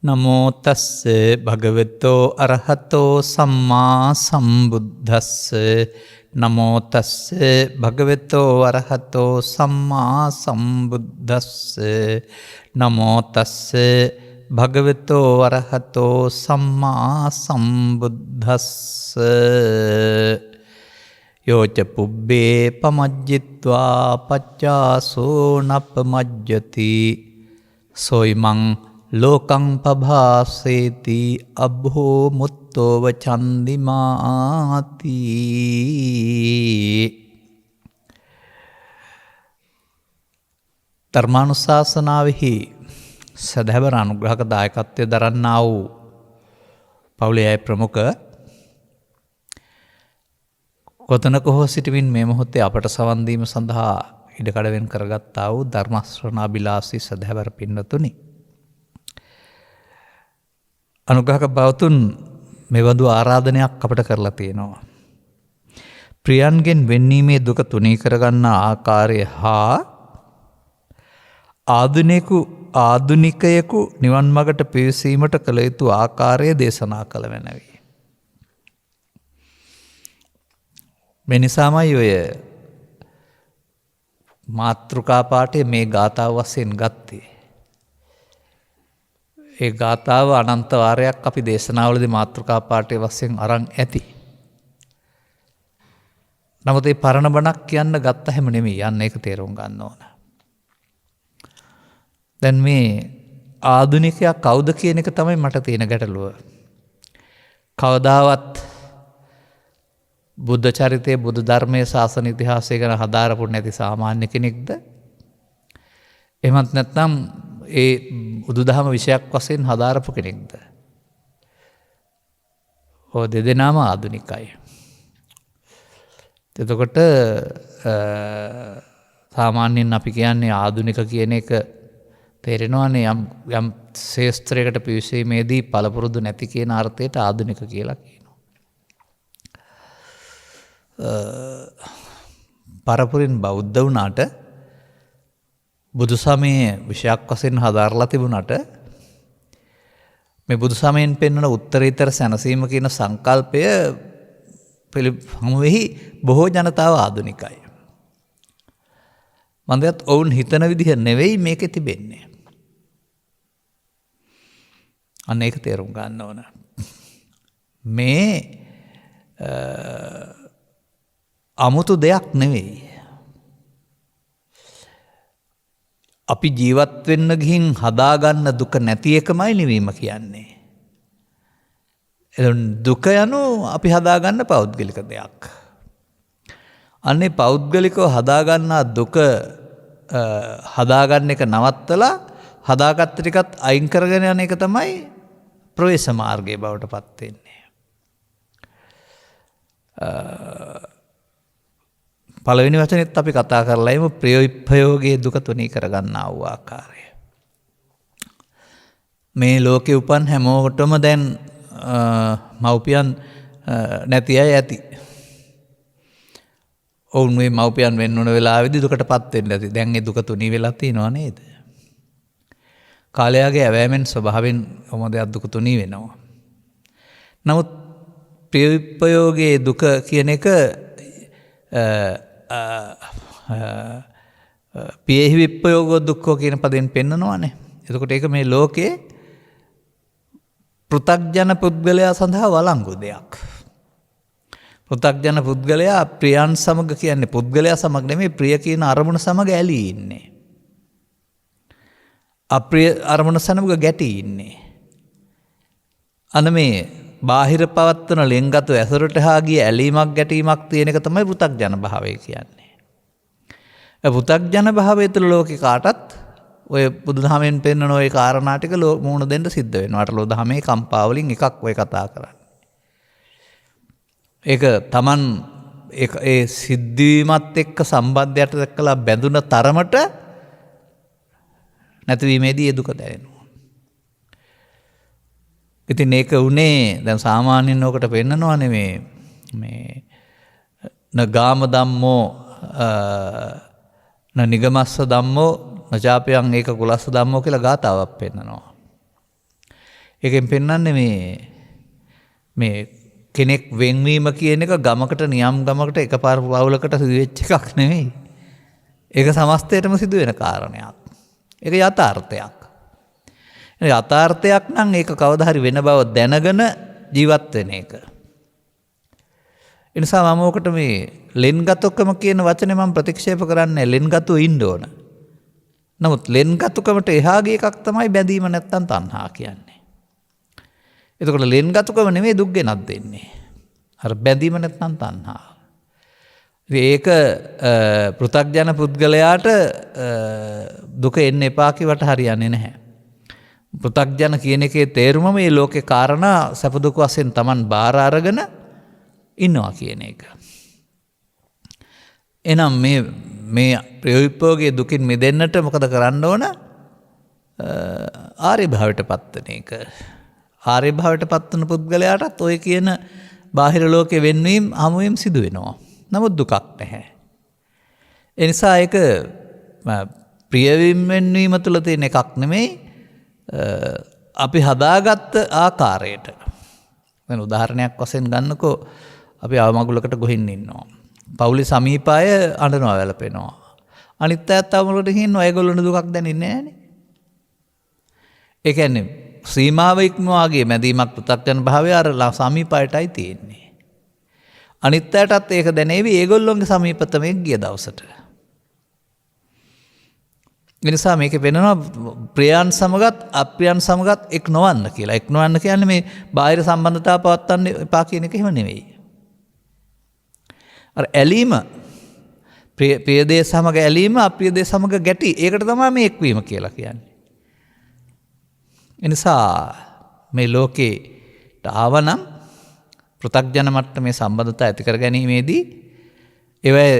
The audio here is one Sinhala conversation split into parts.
නමෝ තස්ස භගවතෝ අරහතෝ සම්මා සම්බුද්දස්ස නමෝ තස්ස භගවතෝ අරහතෝ සම්මා සම්බුද්දස්ස නමෝ තස්ස භගවතෝ අරහතෝ සම්මා සම්බුද්දස්ස යෝච පුබ්බේ පමජ්ජිත්වා පච්චාසෝ නප්පමජ්ජති සොයිමං ලෝකං පභාසේති අබ්බෝ මුත්තෝව චන්දිමාති. ධර්මානුශාසනාවෙහි සදහැවර අනුග්‍රහක දායකත්වය දරන්නා වූ පවුලේ අය ප්‍රමුඛ කොතනක හෝ සිටමින් මේ මොහොතේ අපට සවන් දීම සඳහා ඉඩකඩවෙන් කරගත්තා වූ ධර්ම ශ්‍රවණාබිලාසී සදහැවර පින්වතුනි, අනුග්‍රහක බවතුන් මෙවඳු ආරාධනයක් අපට කරලා තියෙනවා. ප්‍රියන්ගෙන් වෙන්නීමේ දුක තුනී කරගන්න ආකාරය හා ආධුනිකයෙකු නිවන් මගට පිවිසීමට කළ යුතු ආකාරය දේශනා කළ මැනවි. මේ නිසාමයි ඔය මාතෘකා පාඨය මේ ගාථාව වශයෙන් ගත්තේ. ඒ ගාථාව අනන්ත වාරයක් අපි දේශනාවලදී මාතෘකා පාඨය වශයෙන් අරන් ඇති. නමුත් මේ පරණ බණක් කියන්න ගත්ත හැම නෙමෙයි, යන්න ඒක තේරුම් ගන්න ඕන. දැන් මේ ආධුනිකයා කවුද කියන එක තමයි මට තියෙන ගැටලුව. කවදාවත් බුද්ධ චරිතය, බුදු ධර්මයේ ශාසන ඉතිහාසය ගැන හදාරපු නැති සාමාන්‍ය කෙනෙක්ද? එහෙමත් නැත්නම් ඒ බුදුදහම විෂයක් වශයෙන් හදාරපු කෙනෙක්ද? ඔය දෙදෙනාම ආධුනිකයි. එතකොට සාමාන්‍යයෙන් අපි කියන්නේ ආධුනික කියන එක තේරෙනවානේ යම් ශේස්ත්‍රයකට පිවිසීමේදී පළපුරුදු නැති කියන අර්ථයට ආධුනික කියලා කියනවා. පරපුරින් බෞද්ධ වුණාට බුදු සමයේ විෂයක් වශයෙන් හදාරලා තිබුණට මේ බුදු සමයෙන් පෙන්වන උත්තරීතර සැනසීම කියන සංකල්පය හමුවෙහි බොහෝ ජනතාව ආධුනිකයි. මන්දයත් ඔවුන් හිතන විදිහ නෙවෙයි මේකේ තිබෙන්නේ. අන්න ඒක තේරුම් ගන්න ඕන. මේ අමුතු දෙයක් නෙවෙයි. අපි ජීවත් වෙන්න ගිහින් හදාගන්න දුක නැති එකමයි නිවීම කියන්නේ. දුක යනු අපි හදාගන්න පෞද්ගලික දෙයක්. අන්නේ පෞද්ගලිකව හදාගන්නා දුක හදාගන්න එක නවත්තලා හදාගත්ත ටිකත් අයින් කරගෙන යන එක තමයි ප්‍රවේශ මාර්ගයේ බවට පත් වෙන්නේ. පළවෙනි වචනේත් අපි කතා කරලා ඉමු ප්‍රයෝගයේ දුක තුනී කරගන්නා වූ ආකාරය. මේ ලෝකේ උපන් හැමෝටම දැන් මව්පියන් නැති අය ඇති. ඔවුන් මේ මව්පියන් වෙන්න ඕන වෙලාවෙදී දුකටපත් වෙන්න ඇති. දැන් ඒ දුක තුනී වෙලා තියෙනව නේද? කාලයාගේ ඇවෑමෙන් ස්වභාවයෙන් මොමදයක් දුක තුනී වෙනවා. නමුත් ප්‍රයෝගයේ දුක කියන එක පියෙහි විප්පයෝගෝ දුක්ඛෝ කියන පදයෙන් පෙන්නනවානේ. එතකොට ඒක මේ ලෝකයේ පෘථග්ජන පුද්ගලයා සඳහා වළංගු දෙයක්. පෘථග්ජන පුද්ගලයා ප්‍රියයන් සමග කියන්නේ පුද්ගලයා සමග නෙමෙයි, ප්‍රිය කියන අරමුණ සමග ඇලී ඉන්නේ. අප්‍රිය අරමුණ සමග ගැටී ඉන්නේ. අන්න මේ බාහිර පවත්වන ලෙන්ගතු ඇසුරට හා ගිය ඇලීමක් ගැටීමක් තියෙන එක තමයි පෘථග්ජන භාවය කියන්නේ. පෘථග්ජන භාවය තුළ ලෝකේ කාටත් ඔය බුදුදහමෙන් පෙන්වන ඔය කාරණා ටික මුහුණ දෙන්න සිද්ධ වෙනවා. අටලෝ දහමේ කම්පා වලින් එකක් ඔය කතා කරන්නේ. ඒක Taman ඒ සිද්ධවීමත් එක්ක සම්බන්ධයට දැක්කලා බැඳුන තරමට නැතිවීමේදී ඒ දුක දැනෙනවා. ඉතින් ඒක උනේ දැන් සාමාන්‍යයෙන් ඕකට පෙන්නනවානේ මේ නගාම ධම්මෝ නිගමස්ස ධම්මෝ නචාපයන් ඒක කුලස්ස ධම්මෝ කියලා ගාතාවක් පෙන්නනවා. ඒකෙන් පෙන්වන්නේ මේ කෙනෙක් වෙන්වීම කියන එක ගමකට නියම් ගමකට එකපාර පවුලකට සිදුවෙච්ච එකක් නෙවෙයි. ඒක සමස්තයටම සිදුවෙන කාරණයක්. ඒක යථාර්ථයක්. යථාර්ථයක් නම් ඒක කවදා හරි වෙන බව දැනගෙන ජීවත් වෙන එක. ඒ නිසා මම ඔකට මේ ලෙන්ගතුකම කියන වචනේ මම ප්‍රතික්ෂේප කරන්නේ ලෙන්ගතුව ඉන්න ඕන. නමුත් ලෙන්ගතුකමට එහා ගිය එකක් තමයි බැඳීම නැත්තම් තණ්හා කියන්නේ. එතකොට ලෙන්ගතුකම නෙමෙයි දුක් ගෙනත් දෙන්නේ. අර බැඳීම නැත්තම් තණ්හා. ඒක පෘථග්ජන පුද්ගලයාට දුක එන්න එපා කිවට හරියන්නේ නැහැ. පෘථග්ජන කියන එකේ තේරුම මේ ලෝකේ කාරණා සැප දුක වශයෙන් Taman බාර අරගෙන ඉන්නවා කියන එක. එනම් මේ ප්‍රයෝගයේ දුකින් මිදෙන්නට මොකද කරන්න ඕන? ආර්ය භාවයට පත්වන එක. ආර්ය භාවයට පත්වන පුද්ගලයාටත් ඔය කියන බාහිර ලෝකේ වෙන්වීම හමුවීම සිදු වෙනවා. නමුත් දුකක් නැහැ. ඒ නිසා ඒක ප්‍රියවීම වෙන්වීම තුළ තියෙන එකක් නෙමෙයි අපි හදාගත්ත ආකාරයට. දැන් උදාහරණයක් වශයෙන් ගන්නකෝ අපි අවමගුලකට ගොහින් ඉන්නවා. පවුලේ සමීප අය අඬනවා වැළපෙනවා. අනිත් අයත් අවමගුලට ගිහින් ඒගොල්ලොන්ට දුකක් දැනෙන්නේ නැහනේ. ඒ කියන්නේ සීමාව ඉක්මවාගේ මැදීමක් පෘථග්ජන භාවය අර සමීප අයටයි තියෙන්නේ. අනිත් අයටත් ඒක දැනේවි ඒගොල්ලොන්ගේ සමීපතමෙන් ගිය දවසට. ඒ නිසා මේකේ පෙනෙනවා ප්‍රියයන් සමගත් අප්‍රියයන් සමගත් එක් නොවන්න කියලා. එක් නොවන්න කියන්නේ මේ බාහිර සම්බන්ධතාව පවත්වන්න එපා කියන එක එහෙම නෙවෙයි. අර ඇලීම ප්‍රිය දේ සමග ඇලීම අප්‍රිය දේ සමග ගැටි ඒකට තමයි මේ එක්වීම කියලා කියන්නේ. ඒ නිසා මේ ලෝකේට ආවනම් පෘථග්ජන මට්ටමේ සම්බන්ධතා ඇති කර ගැනීමේදී ඒවැ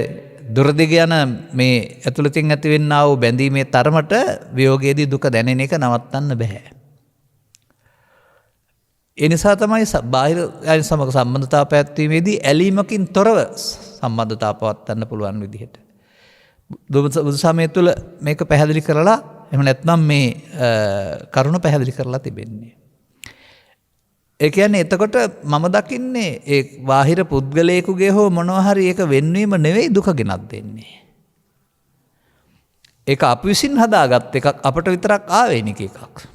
දුරදිග යන මේ ඇතුළතින් ඇතිවෙන්නා වූ බැඳීමේ තරමට වියෝගයේදී දුක දැනෙන එක නවත්තන්න බෑ. ඒ නිසා තමයි බාහිර අය සමග සම්බන්ධතාව පැවැත්වීමේදී ඇලීමකින් තොරව සම්බන්ධතාව පවත්වන්න පුළුවන් විදිහට. බුදු සමය තුළ මේක පැහැදිලි කරලා එහෙම නැත්නම් මේ කරුණ පැහැදිලි කරලා තිබෙන්නේ. ඒ කියන්නේ එතකොට මම දකින්නේ ඒ බාහිර පුද්ගලයෙකුගේ හෝ මොනවා හරි ඒක වෙන්වීම නෙවෙයි දුක ගෙනත් දෙන්නේ. ඒක අපි විසින් හදාගත් එකක් අපට විතරක් ආවේනික එකක්.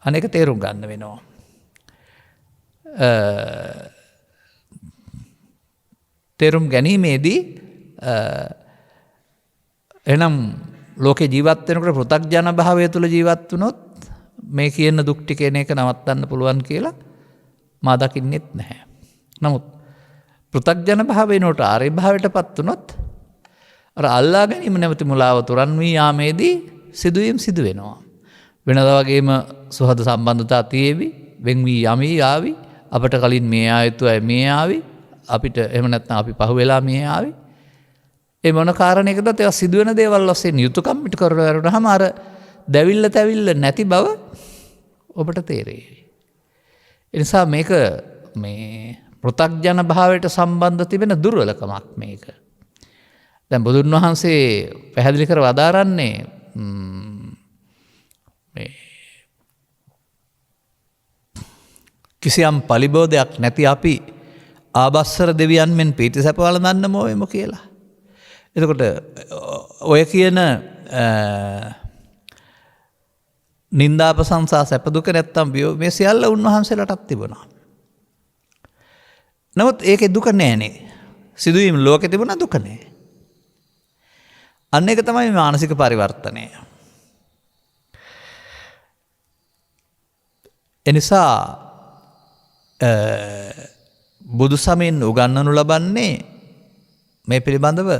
අනේක තේරුම් ගන්න වෙනවා. තේරුම් ගැනීමේදී එනම් ලෝකේ ජීවත් වෙනකොට පෘථග්ජන භාවය තුළ ජීවත් වුණොත් මේ කියන දුක් ටික එන එක නවත්තන්න පුළුවන් කියලා මා දකින්නෙත් නැහැ. නමුත් පෘථග්ජන භාවයනට ආර්ය භාවයටපත් වුණොත් අර අල්ලා ගැනීම නැමැති මුලාව තුරන් වී යාමේදී සිදුවීම් සිදු වෙනවා. වෙනදා වගේම සුහද සම්බන්ධතා තියේවි, වෙන් වී යමී ආවි, අපට කලින් මේ ආයතු අය මේ ආවි, අපිට එහෙම නැත්නම් අපි පහුවෙලා මේ ආවි. ඒ මොන කාරණයකද ඒවා සිදුවෙන දේවල් වශයෙන් යුතුයකම් පිට කරවරුනහම අර දැවිල්ල තැවිල්ල නැති බව ඔබට තේරෙයි. ඒ නිසා මේක මේ පෘථග්ජන භාවයට සම්බන්ධ තිබෙන දුර්වලකමක් මේක. දැන් බුදුන් වහන්සේ පැහැදිලි කර වදාරන්නේ මේ කිසියම් පලිබෝධයක් නැති අපි ආබස්සර දෙවියන් මෙන් පීති සැප වළඳන්න මොවෙමු කියලා. එතකොට ඔය කියන නින්දා ප්‍රශංසා සැප දුක නැත්තම් මේ සියල්ල උන්වහන්සේලාටත් තිබුණා. නමුත් ඒකේ දුක නෑනේ. සිදුවීම් ලෝකේ තිබුණා දුක නෑ. අන්න ඒක තමයි මානසික පරිවර්තනය. එනිසා බුදු සමයෙන් උගන්වනු ලබන්නේ මේ පිළිබඳව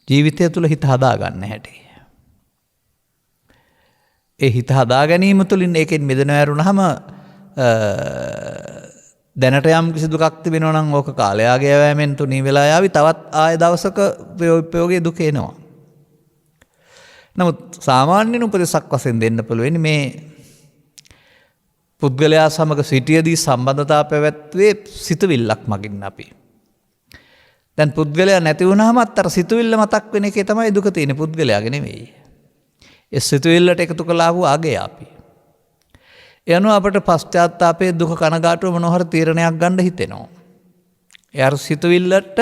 ජීවිතය තුළ හිත හදාගන්න හැටි. ඒ හිත හදා ගැනීම තුළින් ඒකෙන් මිදෙන ඇරුණහම දැනට යම් කිසි දුකක් තිබෙනවා නම් ඕක කාලයාගේ යෑමෙන් තුනී වෙලා යාවි, තවත් ආය දවසක ප්‍රයෝගයේ දුක එනවා. නමුත් සාමාන්‍යයෙන් උපදේශක් වශයෙන් දෙන්න පුළුවන් මේ පුද්ගලයා සමග සිටියදී සම්බන්ධතාව පැවැත්වේ සිතවිල්ලක් මගින් අපි. දැන් පුද්ගලයා නැති වුණාම අතර සිතවිල්ල මතක් වෙන එකේ තමයි දුක තියෙන්නේ, පුද්ගලයාගේ නෙවෙයි. ඒ සිතුවිල්ලට එකතු කළා වූ අගය අපි. එනු අපට පශ්චාත්තාපයේ දුක කනගාටුව මොනවා හරි තීරණයක් ගන්න හිතෙනවා. ඒ අර සිතුවිල්ලට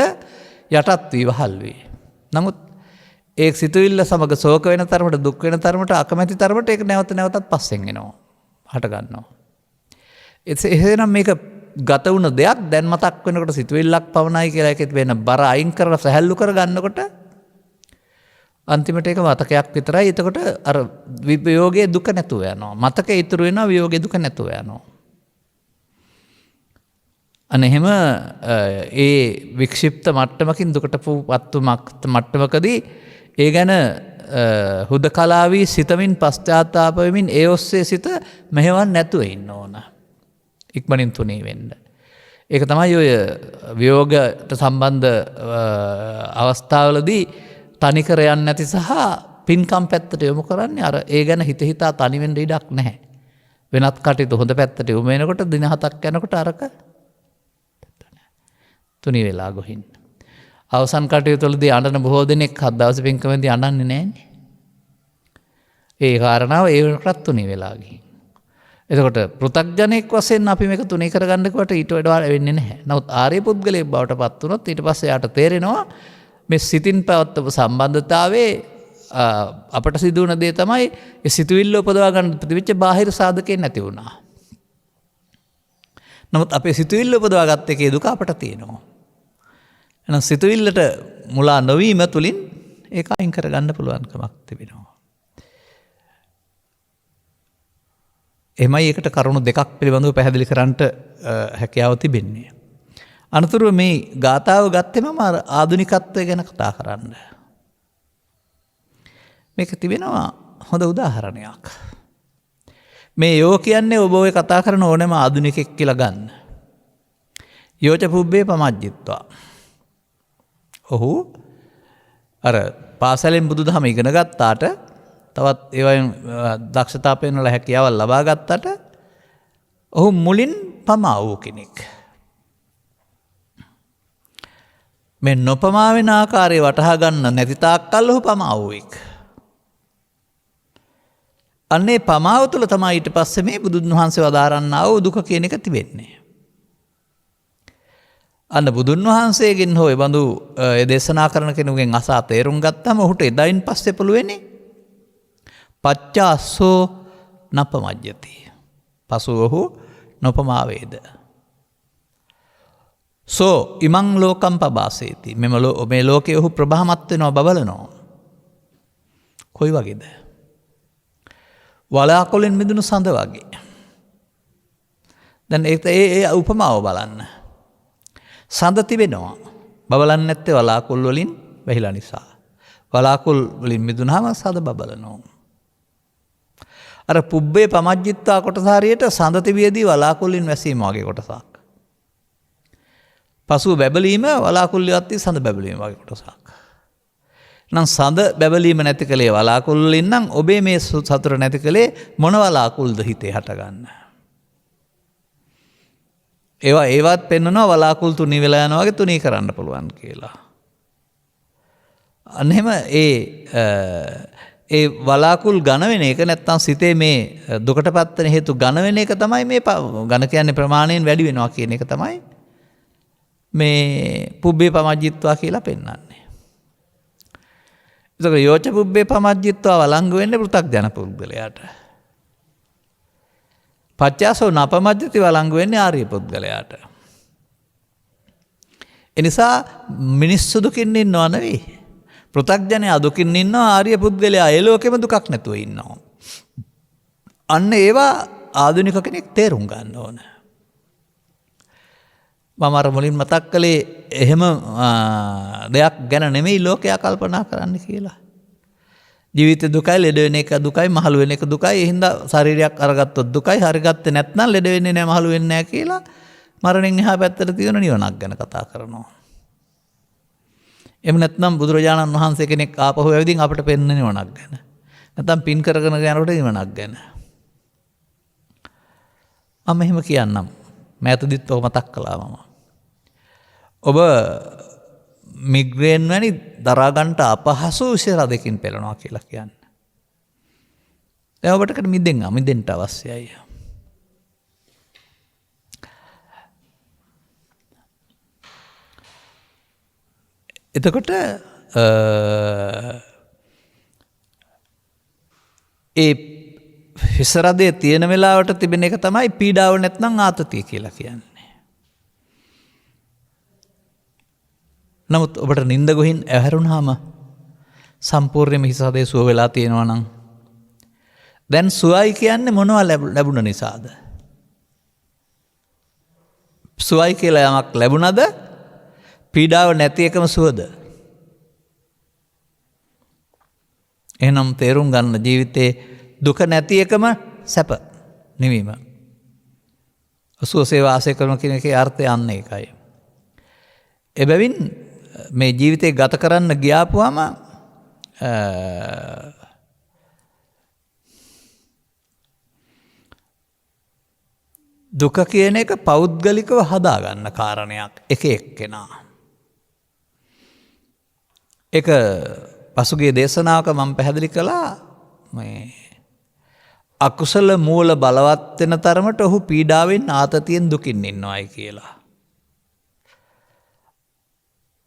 යටත් වී වහල් වේ. නමුත් ඒ සිතුවිල්ල සමග ශෝක වෙන තරමට දුක් වෙන තරමට අකමැති තරමට ඒක නැවත නැවතත් පස්සෙන් එනවා. හට ගන්නවා. එහෙනම් මේක ගත වුණ දෙයක් දැන් මතක් වෙනකොට සිතුවිල්ලක් පවණයි කියලා එකෙත් වෙන බර අයින් කරලා සැහැල්ලු කර ගන්නකොට අන්තිමට ඒක මතකයක් විතරයි. එතකොට අර වියෝගයේ දුක නැතුව යනවා. මතකේ ඉතුරු වෙනවා වියෝගයේ දුක නැතුව යනවා. අනෙහෙම ඒ වික්ෂිප්ත මට්ටමකින් දුකට පත්තු මට්ටමකදී ඒ ගැන හුදකලාවී සිතමින් පශ්චාත්තාප වෙමින් ඒ ඔස්සේ සිත මෙහෙවන් නැතුව ඉන්න ඕන. ඉක්මනින් තුනී වෙන්න. ඒක තමයි ඔය වියෝගයට සම්බන්ධ අවස්ථාවලදී තනිකර යන්නේ නැති සහ පින්කම් පැත්තට යොමු කරන්නේ. අර ඒ ගැන හිත හිතා තනි වෙන්න ඉඩක් නැහැ. වෙනත් කටයුතු හොඳ පැත්තට යොමු වෙනකොට දින 7ක් යනකොට අරක තුනී වෙලා ගොහින්. අවසන් කටයුතුවලදී අඬන බොහෝ දෙනෙක් හත් දවස් පින්කමේදී අඬන්නේ නැහැනේ. ඒ කාරණාව ඒ වෙනකොටත් තුනී වෙලා ගිහින්. එතකොට පෘථග්ජනෙක් වශයෙන් අපි මේක තුනී කරගන්න කොට ඊට වඩා වෙන්නේ නැහැ. නමුත් ආර්ය පුද්ගලයෙක් බවට පත් වුණොත් ඊට පස්සේ යාට තේරෙනවා මේ සිතින් පැවැත්වපු සම්බන්ධතාවයේ අපට සිදු වුණ දේ තමයි ඒ සිතුවිල්ල උපදවා ගන්න ප්‍රතිවිච්ච බාහිර සාධකයක් නැති වුණා. නමුත් අපේ සිතුවිල්ල උපදවා ගත්ත එකේ දුක අපට තියෙනවා. එහෙනම් සිතුවිල්ලට මුලා නොවීම තුලින් ඒක අයින් කරගන්න පුළුවන්කමක් තිබෙනවා. එමයි ඒකට කරුණු දෙකක් පිළිබඳව පැහැදිලි කරන්නට හැකියාව තිබෙන්නේ. අනතුරුව මේ ගාථාව ගත්තෙම ආධුනිකත්වය ගැන කතා කරන්න. මේක තිබෙනවා හොඳ උදාහරණයක්. මේ යෝ කියන්නේ ඔබ ඔය කතා කරන ඕනෑම ආධුනිකෙක් කියලා ගන්න. යෝච පුබ්බේ පමජ්ජිත්වා. ඔහු අර පාසලෙන් බුදුදහම ඉගෙන ගත්තාට තවත් ඒවයින් දක්ෂතා පෙන්වලා හැකියාවල් ලබා ගත්තට ඔහු මුලින් පමා වූ කෙනෙක්. මේ නොපමා වෙන ආකාරය වටහා ගන්න නැති තාක්කල් ඔහු පමා වූ එක්. අන්නේ පමාව තුළ තමයි ඊට පස්සේ මේ බුදුන් වහන්සේ වදාරන්නා වූ දුක කියන එක තිබෙන්නේ. අන්න බුදුන් වහන්සේගෙන් හෝ ඒ බඳු දේශනා කරන කෙනෙකුගෙන් අසා තේරුම් ගත්තම ඔහුට එදායින් පස්සේ පුළුවෙන්නේ පච්චාස්සෝ නපමජ්ජති. පසු ඔහු නොපමා වේද. සෝ ඉමං ලෝකම් පබාසේති. මේ ලෝකයේ ඔහු ප්‍රභාමත් වෙනවා බබලනවා. කොයි වගේද? වලාකුළෙන් මිදුණු සඳ වගේ. දැන් ඒ උපමාව බලන්න. සඳ තිබෙනවා. බබලන්නේ නැත්තේ වලාකුළු වලින් වැහිලා නිසා. වලාකුළු වලින් මිදුණාම සඳ බබලනවා. අර පුබ්බේ පමජ්ජිත්වා කොටස හරියට සඳ තිබියදී වලාකුළුන් වැසීම වගේ කොටසක්. පසුව බැබලීම වලාකුළු යද්දී සඳ බැබලීම වගේ කොටසක්. නම් සඳ බැබලීම නැති කලේ වලාකුළු වලින් නම් ඔබේ මේ සතුට නැති කලේ මොන වලාකුළුද හිතේ හටගන්න. ඒවත් පෙන්වනවා වලාකුළු තුනී වෙලා යනවා වගේ තුනී කරන්න පුළුවන් කියලා. අන්නේම ඒ වලාකුළු ඝන වෙන එක නැත්තම් සිතේ මේ දුකටපත් වෙන හේතු ඝන වෙන එක තමයි මේ ඝන කියන්නේ ප්‍රමාණයෙන් වැඩි වෙනවා කියන එක තමයි මේ පුබ්බේ පමජ්ජිත්වා කියලා පෙන්වන්නේ. ඒක යෝච පුබ්බේ පමජ්ජිත්වා වළංගු වෙන්නේ පෘථග්ජන පුද්ගලයාට. පච්චාසෝ නපමජ්ජති වළංගු වෙන්නේ ආර්ය පුද්ගලයාට. එනිසා මිනිස්සු දුකින් ඉන්නව නෙවෙයි. පෘථග්ජනයා දුකින් ඉන්නවා ආර්ය පුද්ගලයා ඒ ලෝකෙම දුකක් නැතුව ඉන්නවා. අන්න ඒවා ආධුනික කෙනෙක් තේරුම් ගන්න ඕන. මම අර මුලින් මතක් කළේ එහෙම දෙයක් ගැන නෙමෙයි ලෝකයා කල්පනා කරන්න කියලා. ජීවිත දුකයි, ලෙඩ වෙන එක දුකයි, මහලු වෙන එක දුකයි. ඒ හින්දා ශරීරයක් අරගත්තොත් දුකයි, හරිගත්තේ නැත්නම් ලෙඩ වෙන්නේ නැහැ, මහලු වෙන්නේ නැහැ කියලා මරණයෙන් එහා පැත්තට තියෙන නිවනක් ගැන කතා කරනවා. එහෙම නැත්නම් බුදුරජාණන් වහන්සේ කෙනෙක් ආපහු ඇවිදින් අපිට පෙන්වන නිවනක් ගැන. නැත්නම් පින් කරගෙන යනකොට නිවනක් ගැන. මම එහෙම කියන්නම්. මෑතදිත් ඔක මතක් කළා මම. ඔබ මිග්‍රේන් වැනි දරා ගන්නට අපහසු විශේෂ දෙකින් පෙළනවා කියලා කියන්නේ. දැන් ඔබට මිදෙන්න අවශ්‍යයි. එතකොට ඒ හිසරදේ තියෙන වෙලාවට තිබෙන එක තමයි පීඩාව නැත්නම් ආතතිය කියලා කියන්නේ. නමුත් ඔබට නිින්ද ගොහින් ඇහැරුණාම සම්පූර්ණයෙන්ම හිසරදේ සුව වෙලා තියෙනවා නම් දැන් සුවයි කියන්නේ මොනවා ලැබුණ නිසාද? සුවයි කියලා යමක් ලැබුණද? පීඩාව නැති එකම සුවද? එහෙනම් තේරුම් ගන්න ජීවිතේ දුක නැති එකම සැප නෙවීම. සුවසේ වාසය කරන කියන එකේ අර්ථය අන්න ඒකයි. එබැවින් මේ ජීවිතේ ගත කරන්න ගියාපුවම දුක කියන එක පෞද්ගලිකව හදාගන්න කාරණයක් එක එක්කෙනා. එක පසුගිය දේශනාවක මම පැහැදිලි කළා මේ අකුසල මූල බලවත් වෙන තරමට ඔහු පීඩාවෙන් ආතතියෙන් දුකින් ඉන්නවායි කියලා.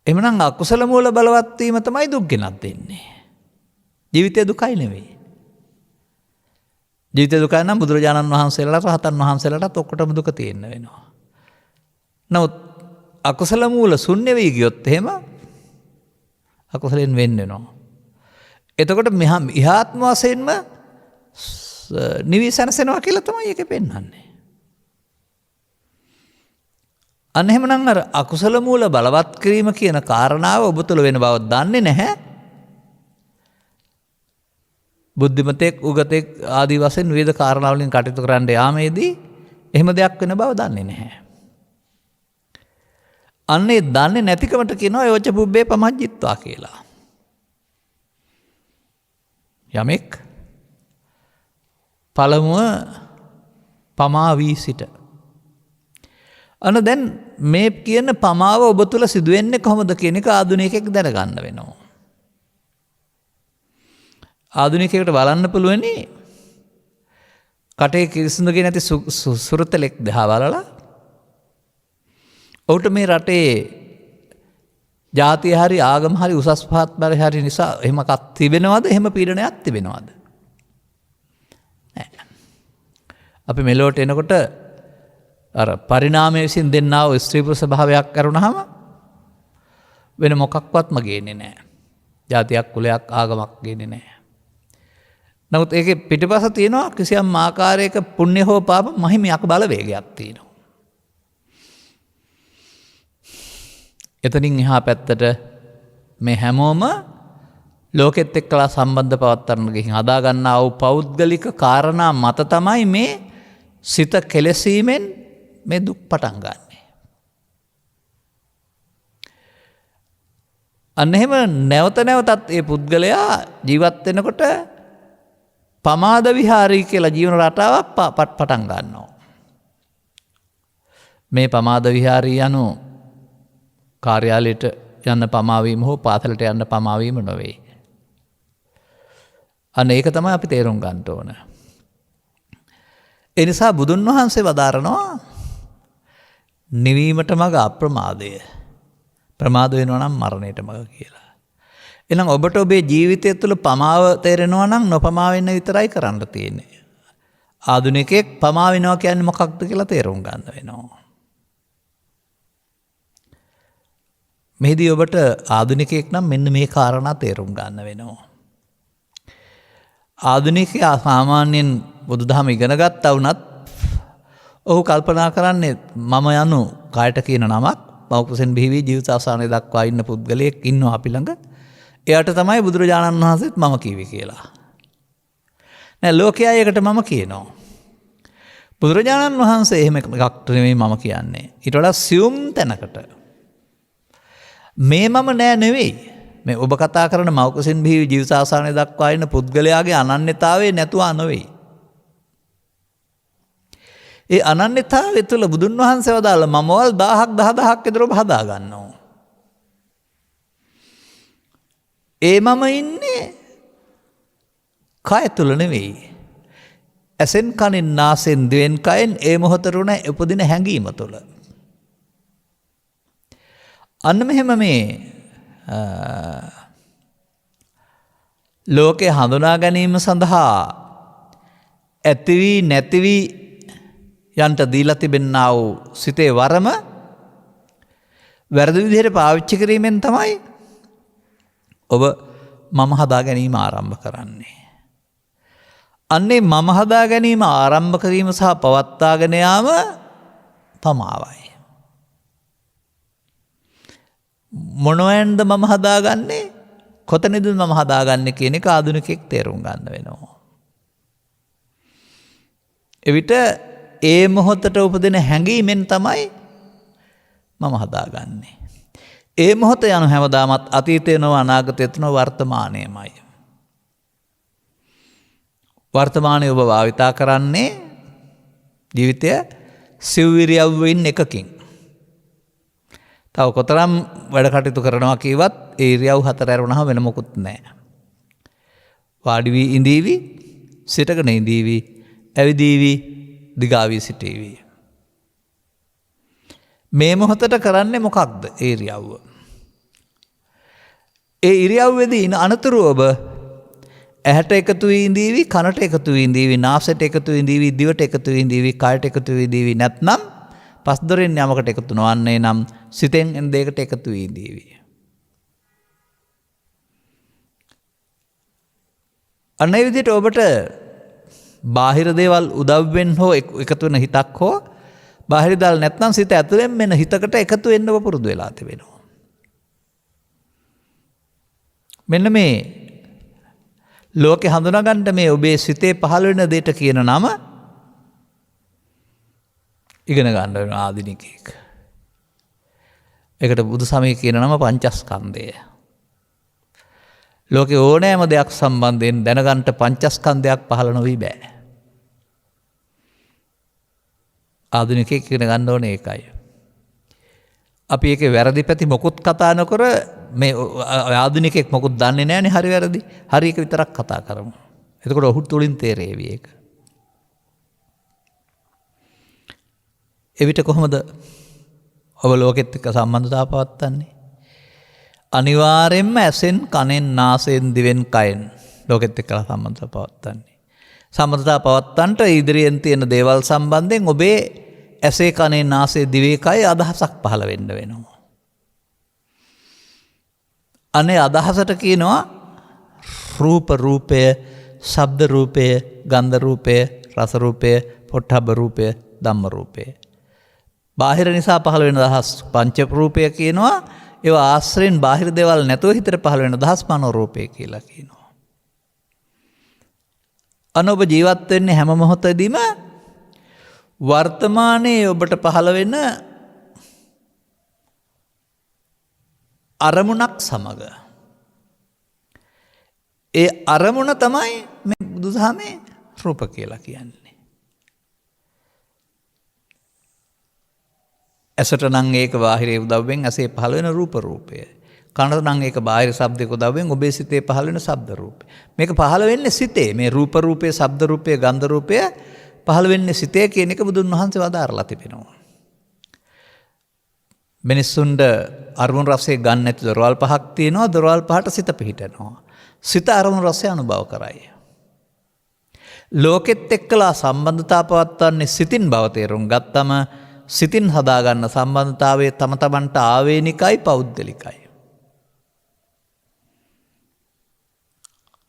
එhmenan අකුසල මූල බලවත් වීම තමයි දුක් ගෙනත් දෙන්නේ. ජීවිතය දුකයි නෙවෙයි. ජීවිතය දුකයි නම් බුදුරජාණන් වහන්සේලාට රහතන් වහන්සේලාටත් ඔක්කොටම දුක තියෙන්න වෙනවා. නමුත් අකුසල මූල ශුන්‍ය වී ගියොත් එහෙම අකුසලෙන් වෙන්න වෙනවා. එතකොට ඉහාත්ම වශයෙන්ම නිවී සැනසෙනවා කියලා තමයි ඒක පෙන්වන්නේ. අන්න එහෙමනම් අර අකුසල මූල බලවත් කිරීම කියන කාරණාව ඔබ තුළ වෙන බව දන්නේ නැහැ. බුද්ධිමතෙක් උගතෙක් ආදී වශයෙන් විවිධ කාරණා වලින් කටයුතු කරන්න යාමේදී එහෙම දෙයක් වෙන බව දන්නේ නැහැ. අන්නේ දන්නේ නැතිකමට කියනවා යෝච පුබ්බේ පමජ්ජිත්වා කියලා. යමෙක් පළමුව පමා වී සිට. අන්න දැන් මේ කියන පමාව ඔබ තුළ සිදුවෙන්නේ කොහොමද කියන එක ආධුනිකයෙක් දැනගන්න වෙනවා. ආධුනිකයෙකුට බලන්න පුළුවනි කටේ කිරිසිදුගේ නැති සුරතලෙක් දිහා බලලා ඔහුට මේ රටේ ජාතිය හරි ආගම හරි උසස් පහත් බර හරි නිසා එහෙමකක් තිබෙනවද? එහෙම පීඩනයක් තිබෙනවද? නැහැ. අපි මෙලොවට එනකොට අර පරිණාමය විසින් දෙන්නා වූ ස්ත්‍රී පුරුෂ භාවයක් කරුණාම වෙන මොකක්වත්ම ගේන්නේ නැහැ. ජාතියක් කුලයක් ආගමක් ගේන්නේ නැහැ. නමුත් ඒකේ පිටිපස තියෙනවා කිසියම් ආකාරයක පුණ්‍ය හෝ පාප මහිමයක් බලවේගයක් තියෙනවා. එතනින් එහා පැත්තට මේ හැමෝම ලෝකෙත් එක්කලා සම්බන්ධ පවත්වන්න ගිහින් හදා ගන්නා වූ පෞද්ගලික කාරණා මත තමයි මේ සිත කෙලසීමෙන් මේ දුක් පටන් ගන්නෙ. අන්න එහෙම නැවත නැවතත් ඒ පුද්ගලයා ජීවත් වෙනකොට පමාද විහාරී කියලා ජීවන රටාවක් පටන් ගන්නවා. මේ පමාද විහාරී යනු කාර්යාලයට යන්න පමාවීම හෝ පාසලට යන්න පමාවීම නොවේ. අන්න ඒක තමයි අපි තේරුම් ගන්න ඕන. ඒ නිසා බුදුන් වහන්සේ වදාරනවා නිවීමට මඟ අප්‍රමාදය. ප්‍රමාද වෙනවා නම් මරණයට මඟ කියලා. එහෙනම් ඔබට ඔබේ ජීවිතය තුළ පමාව තේරෙනවා නම් නොපමා වෙන්න විතරයි කරන්න තියෙන්නේ. ආධුනිකයෙක් පමා වෙනවා කියන්නේ මොකක්ද කියලා තේරුම් ගන්න වෙනවා. මෙහිදී ඔබට ආධුනිකයෙක් නම් මෙන්න මේ කාරණා තේරුම් ගන්න වෙනවා. ආධුනිකයා සාමාන්‍යයෙන් බුදුදහම ඉගෙන ගත්තා වුණත් ඔහු කල්පනා කරන්නේ මම යනු කායට කියන නමක් මව්කුසෙන් බිහි වී ජීවිත අවසානය දක්වා ඉන්න පුද්ගලයෙක් ඉන්නවා අපි ළඟ. එයාට තමයි බුදුරජාණන් වහන්සේත් මම කිව්වේ කියලා. නෑ ලෝකයා ඒකට මම කියනවා. බුදුරජාණන් වහන්සේ එහෙම එකක් නෙමෙයි මම කියන්නේ. ඊට වඩා සියුම් තැනකට. මේ මම නෑ නෙවෙයි. මේ ඔබ කතා කරන මව්කුසෙන් බිහි වී ජීවිත අවසානය දක්වා ඉන්න පුද්ගලයාගේ අනන්‍යතාවය නැතුව නොවේ. ඒ අනන්‍යතාවය තුළ බුදුන් වහන්සේ වදාළ මමවල් 1000ක් 10000ක් විතර ඔබ හදා ගන්නවා. ඒ මම ඉන්නේ කය තුළ නෙවෙයි. ඇසෙන් කනින් නාසෙන් දිවෙන් කයෙන් ඒ මොහොතරුණ උපදින හැඟීම තුළ. අන්න මෙහෙම මේ ලෝකේ හඳුනා ගැනීම සඳහා ඇතිවී නැතිවී යන්ට දීලා තිබෙන්නා වූ සිතේ වරම වැරදි විදිහට පාවිච්චි කිරීමෙන් තමයි ඔබ මම හදා ගැනීම ආරම්භ කරන්නේ. අන්නේ මම හදා ගැනීම ආරම්භ කිරීම සහ පවත්වාගෙන යාම පමාවයි. මොනවෙන්ද මම හදාගන්නේ? කොතනද මම හදාගන්නේ කියන එක ආධුනිකයෙක් තේරුම් ගන්න වෙනවා. එවිට ඒ මොහොතට උපදින හැඟීමෙන් තමයි මම හදාගන්නේ. ඒ මොහොත යනු හැමදාමත් අතීතය නොව අනාගතයත් නොව වර්තමානයමයි. වර්තමානය ඔබ භාවිතා කරන්නේ ජීවිතය සිව්විරියව්වෙන් එකකින්. තව කොතරම් වැඩ කටයුතු කරනවා කීවත් ඒ ඉරියව් හතර ඇරුණාම වෙන මොකුත් නැහැ. වාඩි වී ඉඳීවි, සිටගෙන ඉඳීවි, ඇවිදීවි, දිගාවී සිටීවි. මේ මොහොතට කරන්නේ මොකක්ද? ඒ ඉරියව්ව. ඒ ඉරියව්වේදී ඉන අනතුරු ඔබ ඇහැට එකතු වී ඉඳීවි, කනට එකතු වී ඉඳීවි, නාසයට එකතු වී ඉඳීවි, දිවට එකතු වී ඉඳීවි, කයට එකතු වී ඉඳීවි. නැත්නම් පස්දොරෙන් යමකට එකතු නොවන්නේ නම් සිතෙන් එන දෙයකට එකතු වී ඉඳීවි. අන්න ඒ විදිහට ඔබට බාහිර දේවල් උදව්වෙන් හෝ එකතු වෙන හිතක් හෝ බාහිර දේවල් නැත්නම් සිත ඇතුලෙන් මෙන්න හිතකට එකතු වෙන්න ඔබ පුරුදු වෙලා තිබෙනවා. මෙන්න මේ ලෝකේ හඳුනාගන්න මේ ඔබේ සිතේ පහළ වෙන දෙයට කියන නම ඉගෙන ගන්න වෙන ආධුනිකයෙක්. ඒකට බුදු සමය කියන නම පංචස්කන්ධය. ලෝකේ ඕනෑම දෙයක් සම්බන්ධයෙන් දැනගන්න පංචස්කන්ධයක් පහළ නොවී බෑ. ආධුනිකයෙක් ඉගෙන ගන්න ඕනේ ඒකයි. අපි ඒකේ වැරදි පැති මොකුත් කතා නොකර මේ ආධුනිකයෙක් මොකුත් දන්නේ නැහැනේ හරි වැරදි. හරි එක විතරක් කතා කරමු. එතකොට ඔහු තුලින් තේරෙවි ඒක. එවිට කොහොමද ඔබ ලෝකෙත් එක්ක සම්බන්ධතාව පවත්වන්නේ? අනිවාර්යෙන්ම ඇසෙන්, කනෙන්, නාසයෙන්, දිවෙන්, කයෙන් ලෝකෙත් එක්ක සම්බන්ධතාව පවත්වන්නේ. සම්බන්ධතාව පවත්වන්නට ඉදිරියෙන් තියෙන දේවල් සම්බන්ධයෙන් ඔබේ ඇසේ, කනේ, නාසයේ, දිවේ, කයේ අදහසක් පහළ වෙන්න වෙනවා. අනේ අදහසට කියනවා රූප රූපය, ශබ්ද රූපය, ගන්ධ රූපය, රස රූපය, පොට්ටබ්බ රූපය, ධම්ම රූපය. බාහිර නිසා පහළ වෙන අදහස් පංච රූපය කියනවා. ඒවා ආශ්‍රයෙන් බාහිර දේවල් නැතුව හිතට පහළ වෙන අදහස් මනෝ රූපය කියලා කියනවා. ඔබ ජීවත් වෙන්නේ හැම මොහොතදීම වර්තමානයේ ඔබට පහළ වෙන අරමුණක් සමග. ඒ අරමුණ තමයි මේ බුදුදහමේ රූප කියලා කියන්නේ. ඇසට නම් ඒක බාහිර උදව්වෙන් ඇසේ පහළ වෙන රූප රූපය. කනට නම් ඒක බාහිර ශබ්දයක උදව්වෙන් ඔබේ සිතේ පහළ වෙන ශබ්ද රූපය. මේක පහළ වෙන්නේ සිතේ. මේ රූප රූපය, ශබ්ද රූපය, ගන්ධ රූපය පහළ වෙන්නේ සිතේ කියන එක බුදුන් වහන්සේ වදාරලා තිබෙනවා. මිනිස්සුන්ට අරමුණු රසය ගන්න නැති දොරවල් පහක් තියෙනවා. දොරවල් පහට සිත පිහිටනවා. සිත අරමුණු රසය අනුභව කරයි. ලෝකෙත් එක්කලා සම්බන්ධතාව පවත්වන්නේ සිතින් බව තේරුම් ගත්තම සිතින් හදාගන්න සම්බන්ධතාවයේ තම තමන්ට ආවේනිකයි, පෞද්ගලිකයි.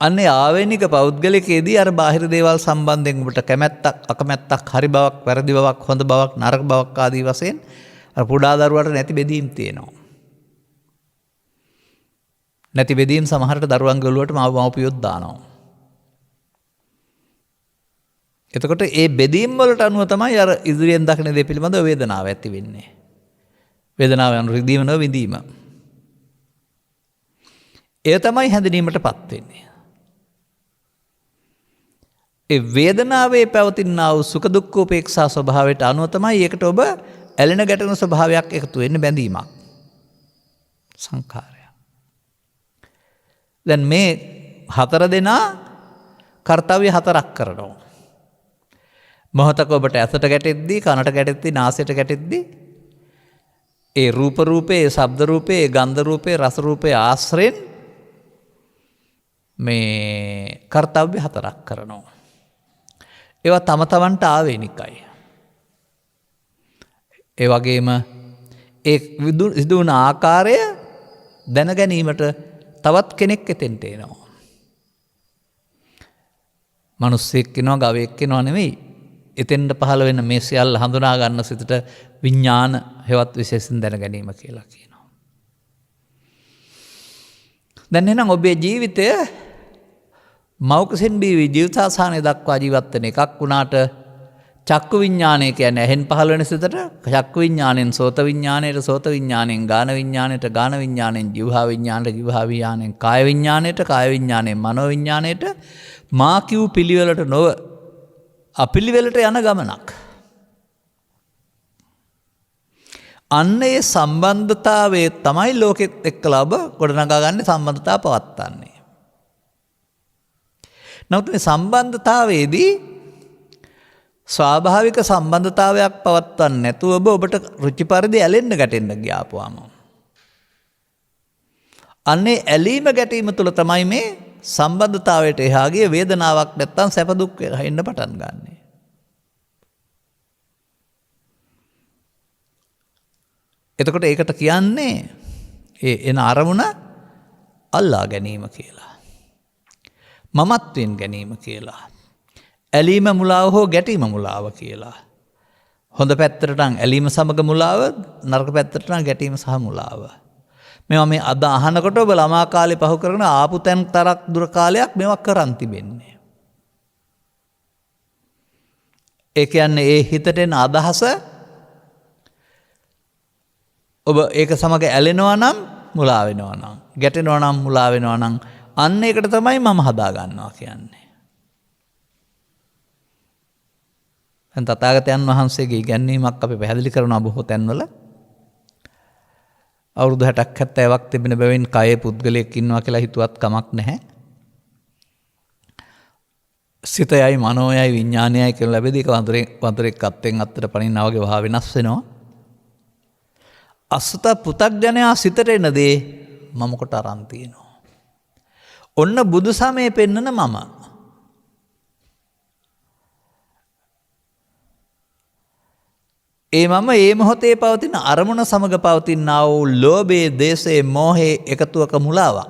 අන්නේ ආවේනික පෞද්ගලිකයේදී අර බාහිර දේවල් සම්බන්ධයෙන් ඔබට කැමැත්තක්, අකමැත්තක්, හරි බවක්, වැරදි බවක්, හොඳ බවක්, නරක බවක් ආදී වශයෙන් අර පුඩා දරුවාට නැති බෙදීම් තියෙනවා. නැති බෙදීම් සමහරට දරුවන්ගේ ඔළුවට මව්පියොත් දානවා. එතකොට ඒ බෙදීම් වලට අනුව තමයි අර ඉදිරියෙන් දකින දේ පිළිබඳව වේදනාව ඇති වෙන්නේ. වේදනාව යන රිදීම නො විඳීම. ඒ තමයි හැඳිනීමටපත් වෙන්නේ. ඒ වේදනාවේ පැවතිනා වූ සුඛ දුක්ඛ උපේක්ෂා ස්වභාවයට අනුව තමයි ඒකට ඔබ ඇලෙන ගැටෙන ස්වභාවයක් එකතු වෙන්නේ, බැඳීමක්. සංඛාරය. දැන් මේ හතර දෙනා කාර්යය හතරක් කරනවා. මොහොතක ඔබට ඇසට ගැටෙද්දී, කනට ගැටෙද්දී, නාසයට ගැටෙද්දී ඒ රූප රූපේ, ඒ ශබ්ද රූපේ, ඒ ගන්ධ රූපේ, රස රූපේ ආශ්‍රයෙන් මේ කර්තව්‍ය 4ක් කරනවා. ඒවා තම තමන්ට ආවේනිකයි. ඒ වගේම ඒ සිදු වුණ ආකාරය දැන ගැනීමට තවත් කෙනෙක් එතෙන්ට එනවා. මිනිස්සෙක් කෙනවා, ගවයෙක් කෙනවා නෙවෙයි. එතෙන්ට පහළ වෙන මේ සියල්ල හඳුනා ගන්න සිතට විඥාන හේවත් විශේෂයෙන් දැන ගැනීම කියලා කියනවා. දැන් එහෙනම් ඔබේ ජීවිතය මෞකසෙන් බීවි ජීවිතාසානය දක්වා ජීවත් වෙන එකක් වුණාට චක්කු විඥානය කියන්නේ ඇහෙන් පහළ වෙන සිතට, චක්කු විඥාණයෙන් සෝත විඥාණයට, සෝත විඥාණයෙන් ගාන විඥාණයට, ගාන විඥාණයෙන් જીවහා විඥාණයට, જીවහා විඥාණයෙන් කාය විඥාණයට, කාය විඥාණයෙන් මනෝ විඥාණයට මා කිව් පිළිවෙලට නොව අපිළිවෙලට යන ගමනක්. අන්න ඒ සම්බන්ධතාවයේ තමයි ලෝකෙත් එක්කලා ඔබ ගොඩනගා ගන්න සම්බන්ධතාව පවත්වන්නේ. නමුත් මේ සම්බන්ධතාවයේදී ස්වාභාවික සම්බන්ධතාවයක් පවත්වන්නේ නැතුව ඔබට රුචි පරිදි ඇලෙන්න ගැටෙන්න ගියාපුවාම අන්නේ ඇලීම ගැටීම තුළ තමයි මේ සම්බන්ධතාවයට එහා ගිය වේදනාවක් නැත්තම් සැප දුක් එන්න පටන් ගන්නෙ. එතකොට ඒකට කියන්නේ ඒ එන අරමුණ අල්ලා ගැනීම කියලා. මමත්වෙන් ගැනීම කියලා. ඇලීම මුලාව හෝ ගැටීම මුලාව කියලා. හොඳ පැත්තට නම් ඇලීම සමග මුලාව, නරක පැත්තට නම් ගැටීම සහ මුලාව. මේවා මේ අද අහනකොට ඔබ ළමා කාලේ පහු කරන ආපු තැන් තරක් දුර කාලයක් මේවා කරන් තිබෙන්නේ. ඒ කියන්නේ ඒ හිතට එන අදහස ඔබ ඒක සමග ඇලෙනවා නම් මුලා වෙනවා නම්, ගැටෙනවා නම් මුලා වෙනවා නම් අන්න ඒකට තමයි මම හදා ගන්නවා කියන්නේ. දැන් තථාගතයන් වහන්සේගේ ඉගැන්වීමක් අපි පැහැදිලි කරනවා බොහෝ තැන්වල. අවුරුදු 60ක් 70ක් තිබෙන බැවින් කයේ පුද්ගලයෙක් ඉන්නවා කියලා හිතුවත් කමක් නැහැ. සිතයයි මනෝයයි විඥානයයි කියන ලැබෙදී වඳුරෙක් අත්ෙන් අත්තට පනින්නා වගේ වහා වෙනස් වෙනවා. අසුත පුතග්ජනයා සිතට එන දේ මම කොට අරන් තියෙනවා. ඔන්න බුදු සමයේ පෙන්නන මම. ඒ මම ඒ මොහොතේ පවතින අරමුණ සමග පවතිනා වූ ලෝභයේ, දේශයේ, මෝහයේ එකතුවක මුලාවක්.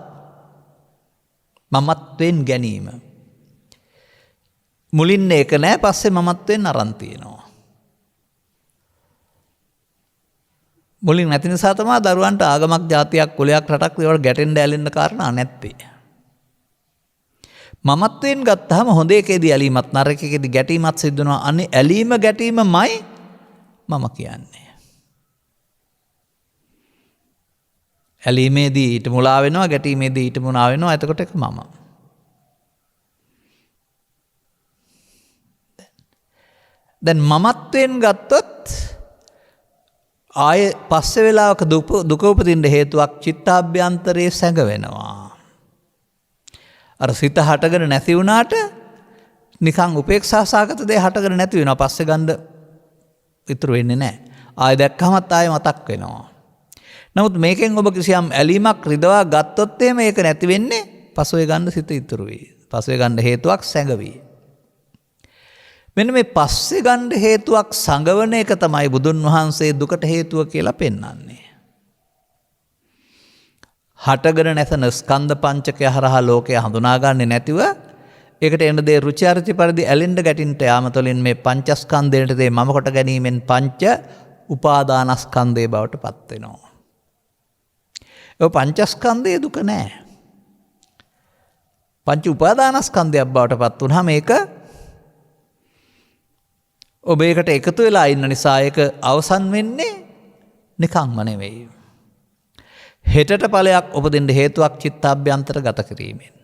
මමත්වෙන් ගැනීම. මුලින් ඒක නෑ, පස්සේ මමත්වෙන් අරන් තියෙනවා. මුලින් නැති නිසා තමයි දරුවන්ට ආගමක්, ජාතියක්, කුලයක්, රටක් ඒවට ගැටෙන්න ඇලෙන්න කාරණා නැත්තේ. මමත්වෙන් ගත්තාම හොඳ එකේදී ඇලීමත්, නරක එකේදී ගැටීමත් සිද්ධ වෙනවා. අනේ ඇලීම ගැටීමමයි මම කියන්නේ. ඇලීමේදී ඊට මුලා වෙනවා, ගැටීමේදී ඊට මුලා වෙනවා. එතකොට ඒක මම. දැන් මමත්වෙන් ගත්තොත් ආයේ පස්සේ වෙලාවක දුක උපදින්න හේතුවක් චිත්තාභ්‍යන්තරයේ සැඟවෙනවා. අර සිත හටගෙන නැති වුණාට නිකන් උපේක්ෂා සාගත දේ හටගෙන නැති වෙනවා. පස්සේ ගන්න ඉතුරු වෙන්නේ නැහැ. ආයෙ දැක්කමත් ආයෙ මතක් වෙනවා. නමුත් මේකෙන් ඔබ කිසියම් ඇලීමක් රිදවා ගත්තොත් එහෙම ඒක නැති වෙන්නේ පසුවේ ගන්න සිත ඉතුරු වෙයි. පසුවේ ගන්න හේතුවක් සැඟවි. මෙන්න මේ පස්සේ ගන්න හේතුවක් සංගවන එක තමයි බුදුන් වහන්සේ දුකට හේතුව කියලා පෙන්වන්නේ. හටගෙන නැසන ස්කන්ධ පංචකය හරහා ලෝකය හඳුනාගන්නේ නැතිව ඒකට එන දේ රුචි අරුචි පරිදි ඇලෙන්න ගැටින්ට යාම තුළින් මේ පංචස්කන්ධයට දේ මම කොට ගැනීමෙන් පංච උපාදානස්කන්ධය බවට පත් වෙනවා. ඒ පංචස්කන්ධයේ දුක නෑ. පංච උපාදානස්කන්ධයක් බවට පත් වුණාම මේක ඔබ ඒකට එකතු වෙලා ඉන්න නිසා ඒක අවසන් වෙන්නේ නිකම්ම නෙවෙයි. හෙටට ඵලයක් උපදින්න හේතුවක් චිත්තාභ්‍යන්තර ගත කිරීමෙන්.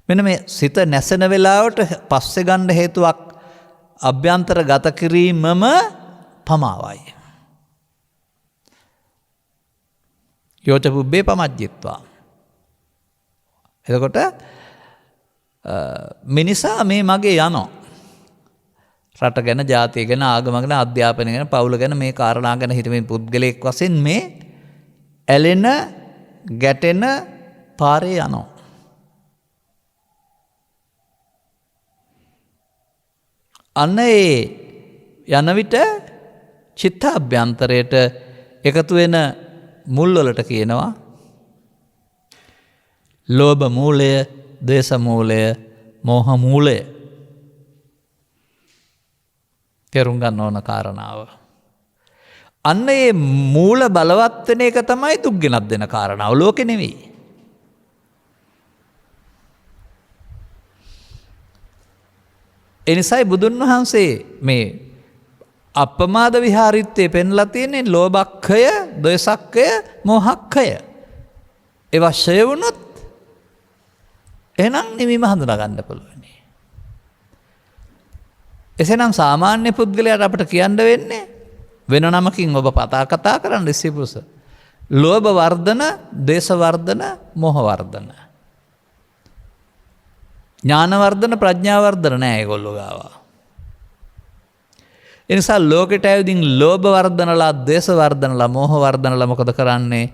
මෙන්න මේ සිත නැසෙන වෙලාවට පස්සේ ගන්න හේතුවක් අභ්‍යන්තර ගත කිරීමම පමාවයි. යෝච පුබ්බේ පමජ්ජිත්වා. එතකොට මිනිසා මේ මගේ යනවා. රට ගැන, ජාතිය ගැන, ආගම ගැන, අධ්‍යාපනය ගැන, පවුල ගැන මේ කාරණා ගැන හිතමින් පුද්ගලයෙක් වශයෙන් මේ ඇලෙන ගැටෙන පාරේ යනවා. අන්න ඒ යන විට චිත්තාභ්‍යන්තරයට එකතු වෙන මුල් වලට කියනවා ලෝභ මූලය, ද්වේෂ මූලය, මෝහ මූලය. තේරුම් ගන්න ඕන කාරණාව. අන්න ඒ මූල බලවත් වෙන එක තමයි දුක් ගෙනත් දෙන කාරණාව. ලෝකෙ නෙවෙයි. එනිසායි බුදුන් වහන්සේ මේ අප්‍රමාද විහාරිත්වයේ පෙන්ලා තියෙන්නේ ලෝභක්ඛය, ද්වේෂක්ඛය, මෝහක්ඛය. ඒවා ෂය වුණොත් එහෙනම් නිවීම හඳුනා ගන්න පුළුවන්. එසේනම් සාමාන්‍ය පුද්ගලයාට අපිට කියන්න වෙන්නේ වෙන නමකින් ඔබ කතා කරන්න ඉසිපුස. ලෝභ වර්ධන, ද්වේෂ වර්ධන, මෝහ වර්ධන. ඥාන වර්ධන, ප්‍රඥා වර්ධන නෑ ඒගොල්ලෝ ගාව. ඒ නිසා ලෝකෙට ඇවිදින් ලෝභ වර්ධනලා, ද්වේෂ වර්ධනලා, මෝහ වර්ධනලා මොකද කරන්නේ?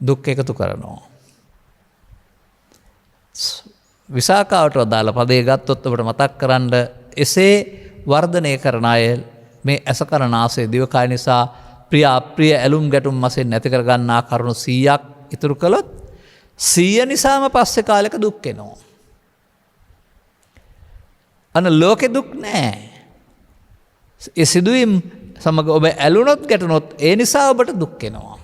දුක් එකතු කරනවා. විසාකාවට වදාළ පදේ ගත්තොත් ඔබට මතක් කරන්න එසේ වර්ධනය කරන අය මේ ඇස කන නාසය දිවකය නිසා ප්‍රිය අප්‍රිය ඇලුම් ගැටුම් වශයෙන් නැති කර ගන්නා කරුණු 100ක් ඉතුරු කළොත් 100 නිසාම පස්සේ කාලෙක දුක් එනවා. අන ලෝකෙ දුක් නෑ. ඒ සිදුවීම් සමග ඔබ ඇලුනොත් ගැටුනොත් ඒ නිසා ඔබට දුක් එනවා.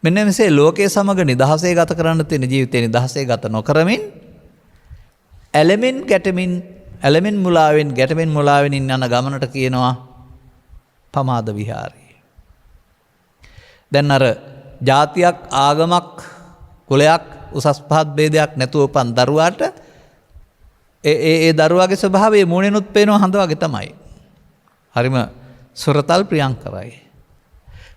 මෙන්න මෙසේ ලෝකයේ සමග නිදහසේ ගත කරන්න තියෙන ජීවිතේ නිදහසේ ගත නොකරමින් ඇලෙමින් ගැටෙමින් ඇලෙමින් මුලාවෙන් ගැටෙමින් මුලාවෙන් යන ගමනට කියනවා පමාද විහාරය. දැන් අර ජාතියක්, ආගමක්, කුලයක්, උසස් පහත් ભેදයක් නැතුව උපන් දරුවාට ඒ දරුවාගේ ස්වභාවය මූණෙනුත් පේනවා හඳ වගේ තමයි. හරිම සුරතල් ප්‍රියංකරයි.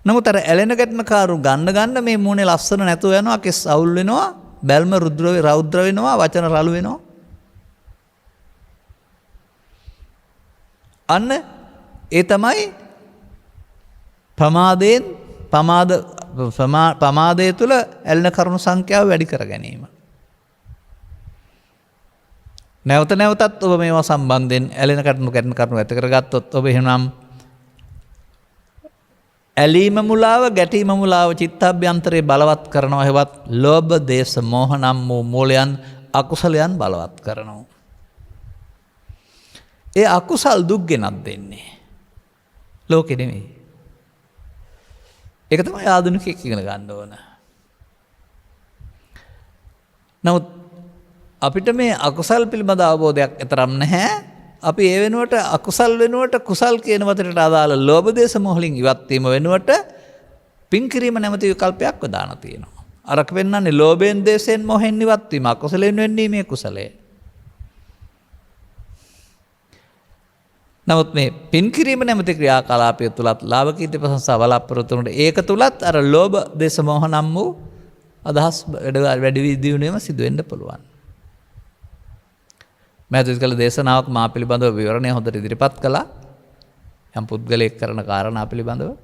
නමුත් අර ඇලෙන ගැටෙන කාරු ගන්න මේ මූණේ ලස්සන නැතුව යනවා, කෙස් අවුල් වෙනවා, බැල්ම රෞද්‍ර වෙනවා, වචන රළු වෙනවා. අන්න ඒ තමයි ප්‍රමාදය තුළ ඇලෙන කරුණු සංඛ්‍යාව වැඩි කර ගැනීම. නැවත නැවතත් ඔබ මේවා සම්බන්ධයෙන් ඇලෙන ගැටෙන කරුණු ඇති කරගත්තොත් ඔබ එහෙනම් ඇලීම මුලාව, ගැටීම මුලාව චිත්තාභ්‍යන්තරේ බලවත් කරනවා. හෙවත් ලෝභ, දේශ, මෝහ නම් වූ මූලයන්, අකුසලයන් බලවත් කරනවා. ඒ අකුසල් දුක් ගෙනත් දෙන්නේ. ලෝකෙ නෙමෙයි. ඒක තමයි ආධුනිකයෙක් ඉගෙන ගන්න ඕන. නමුත් අපිට මේ අකුසල් පිළිබඳ අවබෝධයක් එතරම් නැහැ. අපි ඒ වෙනුවට අකුසල් වෙනුවට කුසල් කියන වචනට අදාළ ලෝභ දේශ මොහ වලින් ඉවත් වීම වෙනුවට පින් කිරීම නැමැති විකල්පයක් දාන තියෙනවා. අරක වෙන්නන්නේ ලෝභයෙන්, දේශයෙන්, මොහෙන් ඉවත් වීම, අකුසලයෙන් වෙන්නේ මේ කුසලය. නමුත් මේ පින් කිරීම නැමැති ක්‍රියාකලාපය තුලත් ලාභ කීර්ති ප්‍රශංසා බලාපොරොත්තු වුණොත් ඒක තුලත් අර ලෝභ දේශ මොහ නම් වූ අදහස් වැඩි දියුණුවම සිදු වෙන්න පුළුවන්. මෑතක කළ දේශනාවක් මා පිළිබඳව විවරණය හොඳට ඉදිරිපත් කළා. යම් පුද්ගලයෙක් කරන කාරණා පිළිබඳව.